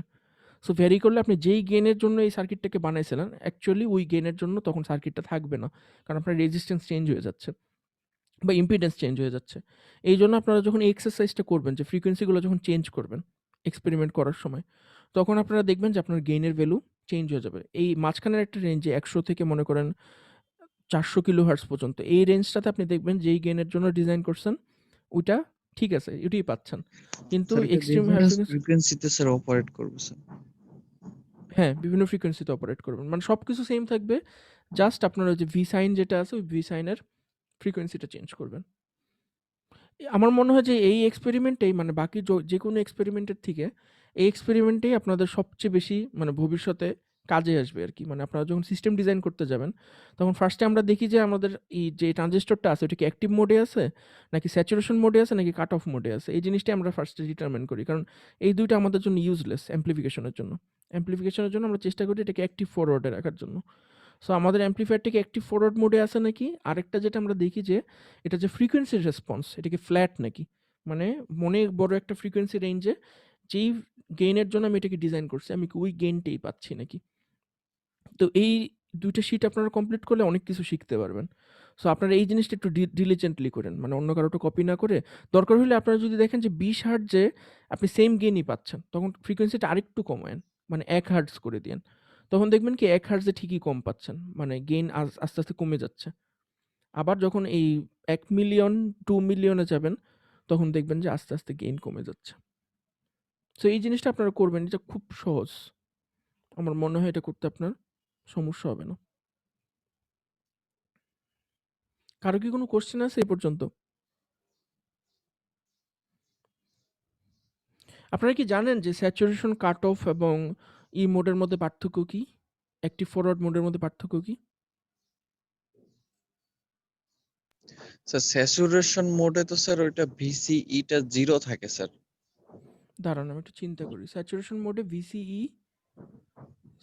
সো ভ্যারি করলে আপনি যেই গেইনের জন্য এই সার্কিটটাকে বানাইছিলেন অ্যাকচুয়ালি ওই গেইনের জন্য তখন সার্কিটটা থাকবে না, কারণ আপনার রেজিস্ট্যান্স চেঞ্জ হয়ে যাচ্ছে বা ইম্পিডেন্স চেঞ্জ হয়ে যাচ্ছে। এই জন্য আপনারা যখন এই এক্সারসাইজটা করবেন, যে ফ্রিকোয়েন্সিগুলো যখন চেঞ্জ করবেন এক্সপেরিমেন্ট করার সময়, তখন আপনারা দেখবেন যে আপনার গেইনের ভ্যালু চেঞ্জ হয়ে যাবে। এই মাঝখানের একটা রেঞ্জে 100 থেকে মনে করেন 400 কিলোহার্টজ পর্যন্ত এই রেঞ্জটাতে আপনি দেখবেন যেই গেইনের জন্য ডিজাইন করছেন ওইটা ঠিক আছে, ওইটাই পাচ্ছেন। কিন্তু স্যার এটা এক্সট্রিম হাই রেজোন্যান্স ফ্রিকোয়েন্সি, ফ্রিকোয়েন্সিতে স্যার অপারেট করবে স্যার। হ্যাঁ, বিভিন্ন ফ্রিকোয়েন্সিতে অপারেট করবেন। মানে সবকিছু সেম থাকবে। জাস্ট আপনার ওই যে ভি সাইন যেটা আছে ওই ভি সাইনের ফ্রিকোয়েন্সিটা চেঞ্জ করবেন। আমার মনে হয় যে এই এক্সপেরিমেন্টেই মানে বাকি যেকোনো এক্সপেরিমেন্টের থেকে এই এক্সপেরিমেন্টেই আপনাদের সবচেয়ে বেশি মানে ভবিষ্যতে কাজে আসবে আরকি। মানে আপনারা যখন সিস্টেম ডিজাইন করতে যাবেন, তখন ফার্স্টে আমরা দেখি যে আমাদের এই যে ট্রানজিস্টরটা আছে ওটা কি অ্যাক্টিভ মোডে আছে, নাকি স্যাচুরেশন মোডে আছে, নাকি কাট অফ মোডে আছে। এই জিনিসটাই আমরা ফার্স্টে ডিটারমাইন করি। কারণ এই ২ টা আমাদের জন্য ইউজলেস অ্যাম্প্লিফিকেশনের জন্য। অ্যাম্প্লিফিকেশনের জন্য আমরা চেষ্টা করি এটাকে অ্যাক্টিভ ফরওয়ার্ডে রাখার জন্য। সো আমাদের অ্যাম্প্লিফায়ারটাকে অ্যাক্টিভ ফরওয়ার্ড মোডে আছে নাকি, আরেকটা যেটা আমরা দেখি যে এটা যে ফ্রিকোয়েন্সি রেসপন্স এটা কি ফ্ল্যাট নাকি। মানে বড় একটা ফ্রিকোয়েন্সি রেঞ্জে যেই গেইনের জন্য আমি এটাকে ডিজাইন করছি আমি কি ওই গেইনটাই পাচ্ছি নাকি। তো এই ২ টা শিট আপনারা কমপ্লিট করলে অনেক কিছু শিখতে পারবেন। সো আপনারা এই জিনিসটা একটু ডিলিজেন্টলি করেন। মানে অন্য কারোটা কপি না করে, দরকার হলে আপনারা যদি দেখেন যে 20 হার্টজে আপনি সেম গেইনই পাচ্ছেন, তখন ফ্রিকোয়েন্সিটা আরেকটু কমায়েন। মানে 1 হার্টজ করে দিয়েন। তখন দেখবেন কি 1 হার্টজে ঠিকই কম পাচ্ছেন। মানে গেইন আস্তে, আস্তে কমে যাচ্ছে। আবার যখন এই 1 মিলিয়ন, 2 মিলিয়নে যাবেন, তখন দেখবেন যে আস্তে, আস্তে গেইন কমে যাচ্ছে। সো এই জিনিসটা আপনারা করবেন। এটা খুব সহজ। আমার মনে হয় এটা করতে আপনার সমস্যা হবে না। কারো কি কোনো কোয়েশ্চেন আছে এই পর্যন্ত? আপনারা কি জানেন যে স্যাচুরেশন, কাট অফ এবং মোডের মধ্যে পার্থক্য কি? অ্যাক্টিভ ফরওয়ার্ড মোডের মধ্যে পার্থক্য কি? স্যার স্যাচুরেশন মোডে তো স্যার ওইটা VCE টা 0 থাকে স্যার। দাঁড়ান আমি একটু চিন্তা করি। স্যাচুরেশন মোডে VCE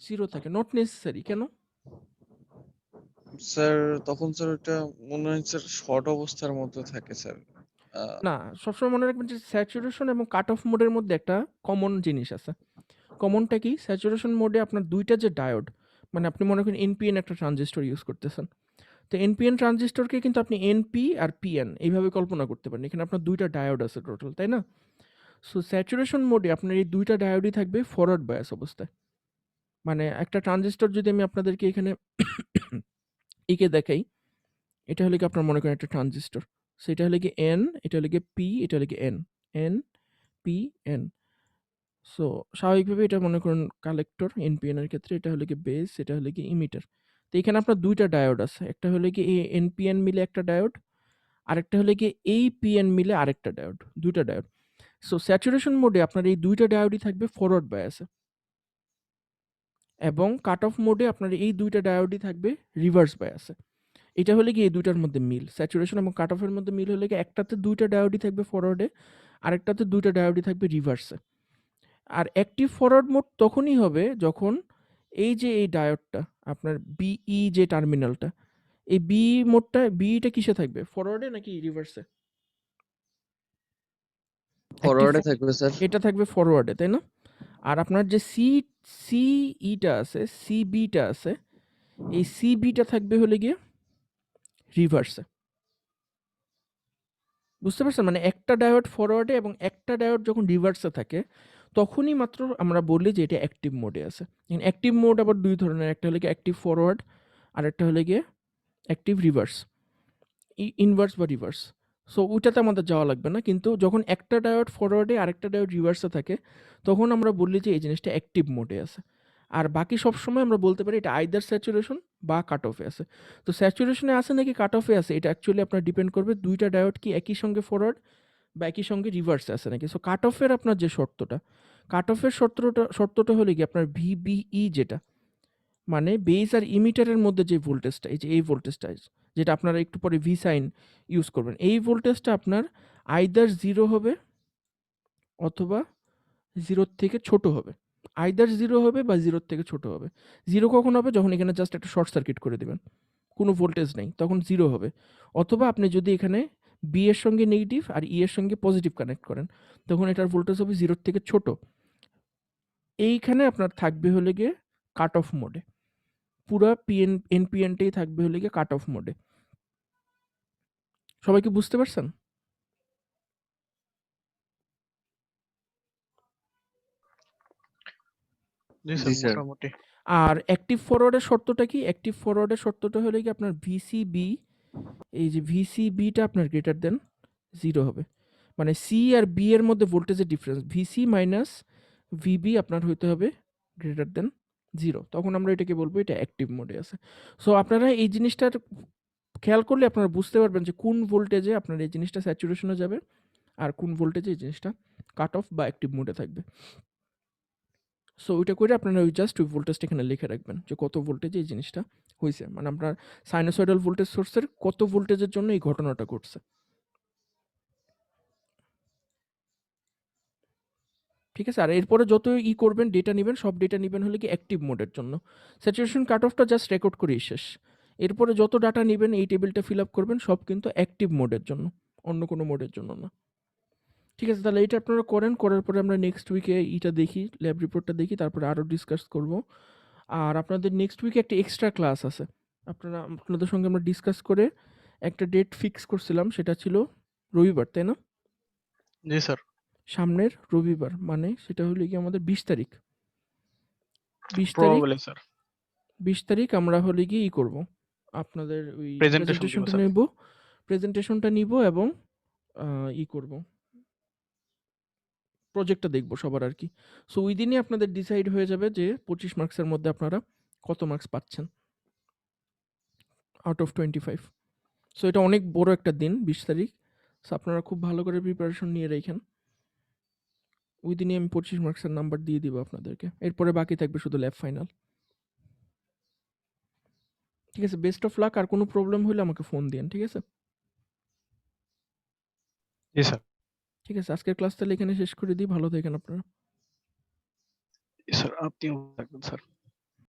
0 থাকে। নট নেসেসারি কেন? স্যার তখন স্যার ওইটা মনে হয় স্যার শর্ট অবস্থার মধ্যে থাকে স্যার। না, সবসময় মনে রাখবেন যে স্যাচুরেশন এবং কাট অফ মোডের মধ্যে একটা কমন জিনিস আছে। কমনটা কি? স্যাচুরেশন মোডে আপনার ২ টা যে ডায়োড, মানে আপনি মনে করেন NPN একটা ট্রানজিস্টর ইউজ করতেছেন। তো NPN ট্রানজিস্টরকে কিন্তু আপনি NP আর PN এইভাবে কল্পনা করতে পারেন। এখানে আপনার ২ টা ডায়োড আছে টোটাল, তাই না? সো স্যাচুরেশন মোডে আপনার এই ২ টা ডায়োডই থাকবে ফরওয়ার্ড বায়াস অবস্থায়। মানে একটা ট্রানজিস্টর যদি আমি আপনাদেরকে এখানে এঁকে দেখাই, এটা হলো গিয়ে আপনার মনে করেন একটা ট্রানজিস্টর। সো এটা হলো গিয়ে N, এটা হলো গিয়ে P, এটা হলো গিয়ে N। N, P, N। So স্বাভাবিকভাবে এটা মনে করুন কালেক্টর NPN এর ক্ষেত্রে, এটা হলো গিয়ে বেস, এটা হলো গিয়ে ইমিটার। তো এখানে আপনার ২ টা ডায়োড আছে। একটা হলো গিয়ে NPN মিলে একটা ডায়োড, আরেকটা হলো গিয়ে PN মিলে আরেকটা ডায়োড। ২ টা ডায়োড। সো স্যাচুরেশন মোডে আপনার এই ২ টা ডায়োডই থাকবে ফরওয়ার্ড বায়াসে। এবং কাট অফ মোডে আপনার এই ২ টা ডায়োডই থাকবে রিভার্স বায়াসে। এটা হলে গিয়ে এই ২ টার মধ্যে মিল। স্যাচুরেশন এবং কাট অফের মধ্যে মিল হলে গিয়ে একটাতে ২ টা ডায়োডই থাকবে ফরওয়ার্ডে, আরেকটাতে ২ টা ডায়োডই থাকবে রিভার্সে। আর অ্যাক্টিভ ফরওয়ার্ড মোড তখনই হবে যখন এই যে এই ডায়োডটা আপনার BE যে টার্মিনালটা, এই BEটা কিসে থাকবে? ফরওয়ার্ডে নাকি রিভার্সে? অ্যাক্টিভ ফরওয়ার্ডে থাকবে স্যার। এটা থাকবে ফরওয়ার্ডে, তাই না? আর আপনার যে CEটা আছে, CBটা আছে, এই CBটা থাকবে হলে গিয়ে রিভার্সে। বুঝতে পারছেন? মানে একটা ডায়োড ফরওয়ার্ডে এবং একটা ডায়োড যখন রিভার্সে থাকে, তখনই মাত্র আমরা বলি যে এটা অ্যাক্টিভ মোডে আছে। অ্যাক্টিভ মোড আবার ২ ধরনের। একটা হলো গিয়ে অ্যাক্টিভ ফরওয়ার্ড, আরেকটা হলো গিয়ে অ্যাক্টিভ রিভার্স। ইনভার্স বা রিভার্স। সো ওইটাতে আমাদের যাওয়া লাগবে না। কিন্তু যখন একটা ডায়োড ফরওয়ার্ডে আরেকটা ডায়োড রিভার্সে থাকে, তখন আমরা বলি যে এই জিনিসটা অ্যাক্টিভ মোডে আছে। আর বাকি সবসময় আমরা বলতে পারি এটা আইদার স্যাচুরেশন বা কাট অফে আছে। তো স্যাচুরেশনে আছে নাকি কাট অফে আছে, এটা অ্যাকচুয়ালি আপনার ডিপেন্ড করবে ২ টা ডায়োড কি একই সঙ্গে ফরওয়ার্ড বা একই সঙ্গে রিভার্সে আছে নাকি। সো কাট অফের আপনার যে শর্তটা, কাট অফের শর্তটা হলে কি আপনার VBE যেটা, মানে বেস আর ইমিটারের মধ্যে যে ভোল্টেজটা, এই যে এই ভোল্টেজটা, যেটা আপনারা একটু পরে ভি সাইন ইউজ করবেন, এই ভোল্টেজটা আপনার আইদার 0 হবে অথবা 0 থেকে ছোট হবে। আইদার 0 হবে বা 0 থেকে ছোট হবে। 0 কখন হবে? যখন এখানে জাস্ট একটা শর্ট সার্কিট করে দিবেন, কোনো ভোল্টেজ নেই, তখন 0 হবে। অথবা আপনি যদি এখানে বি এর সঙ্গে নেগেটিভ আর ই এর সঙ্গে পজিটিভ কানেক্ট করেন, তখন এটার ভোল্টেজ হবে 0 থেকে ছোট। এইখানে আপনার থাকবে হলে গিয়ে কাট অফ মোডে। পুরা NPNটাই থাকবে হলে গিয়ে কাট অফ মোডে। সবাই কি বুঝতে পারছেন? জি জি স্যার, স্যার। মোটামুটি। আর অ্যাক্টিভ ফরওয়ার্ডের শর্তটা কি? অ্যাক্টিভ ফরওয়ার্ডের শর্তটা হলো কি আপনার VCB, এই যে VCBটা আপনার গ্রেটার দেন 0 হবে। মানে C আর B এর মধ্যে ভোল্টেজের ডিফারেন্স VC মাইনাস VB আপনার হইতে হবে গ্রেটার দেন 0। তখন আমরা এটাকে বলবো এটা অ্যাক্টিভ মোডে আছে। সো আপনারা এই জিনিসটার খেয়াল করলে আপনারা বুঝতে পারবেন যে কোন ভোল্টেজে আপনার এই জিনিসটা স্যাচুরেশনে যাবে আর কোন ভোল্টেজে এই জিনিসটা কাট অফ বা অ্যাক্টিভ মোডে থাকবে। সো ওইটা করে আপনারা ওই জাস্ট ওই ভোল্টেজটা এখানে লিখে রাখবেন যে কত ভোল্টেজে এই জিনিসটা হইছে। মানে আপনার সাইনোসয়েডাল ভোল্টেজ সোর্সের কত ভোল্টেজের জন্য এই ঘটনাটা ঘটছে। ঠিক আছে? আর এরপরে যত করবেন, ডেটা নিবেন, সব ডেটা নিবেন হলে কি অ্যাক্টিভ মোডের জন্য। স্যাচুরেশন কাট অফটা জাস্ট রেকর্ড করেই শেষ। এরপরে যত ডাটা নিবেন, এই টেবিলটা ফিল আপ করবেন, সব কিন্তু অ্যাক্টিভ মোডের জন্য, অন্য কোনো মোডের জন্য না। ঠিক আছে? তাহলে এটা আপনারা করেন। করার পরে আমরা নেক্সট উইকে দেখি, ল্যাব রিপোর্টটা দেখি, তারপরে আরও ডিসকাস করব। আর আপনাদের নেক্সট উইকে একটা এক্সট্রা ক্লাস আছে। আপনাদের সঙ্গে আমরা ডিসকাস করে একটা ডেট ফিক্স করছিলাম, সেটা ছিল রবিবার, তাই না? জি স্যার। সামনের রবিবার, মানে সেটা হলো কি আমাদের 20 তারিখ। 20 তারিখ প্রবাবলি স্যার। 20 তারিখ আমরা হলে গিয়ে করব। আপনাদের ওই প্রেজেন্টেশন দিব প্রেজেন্টেশনটা স্যার। নেব, নিব এবং করব। প্রজেক্টটা দেখব সবার আর কি। সো ওই দিনই আপনাদের ডিসাইড হয়ে যাবে যে 25 মার্কসের মধ্যে আপনারা কত মার্কস পাচ্ছেন আউট অফ 25। সো এটা অনেক বড় একটা দিন, 20 তারিখ। সো আপনারা খুব ভালো করে প্রিপারেশন নিয়ে রেখেন। ওই দিনই আমি 25 মার্কসের নাম্বার দিয়ে দিব আপনাদেরকে। এরপরে বাকি থাকবে শুধু ল্যাব ফাইনাল। ঠিক আছে, বেস্ট অফ লাক। আর কোনো প্রবলেম হলে আমাকে ফোন দিয়েন, ঠিক আছে? জি স্যার। ঠিক আছে, আজকের ক্লাস তাহলে এখানে শেষ করে দিই। ভালো থাকেন আপনারা। জি স্যার, আপনিও থাকবেন স্যার।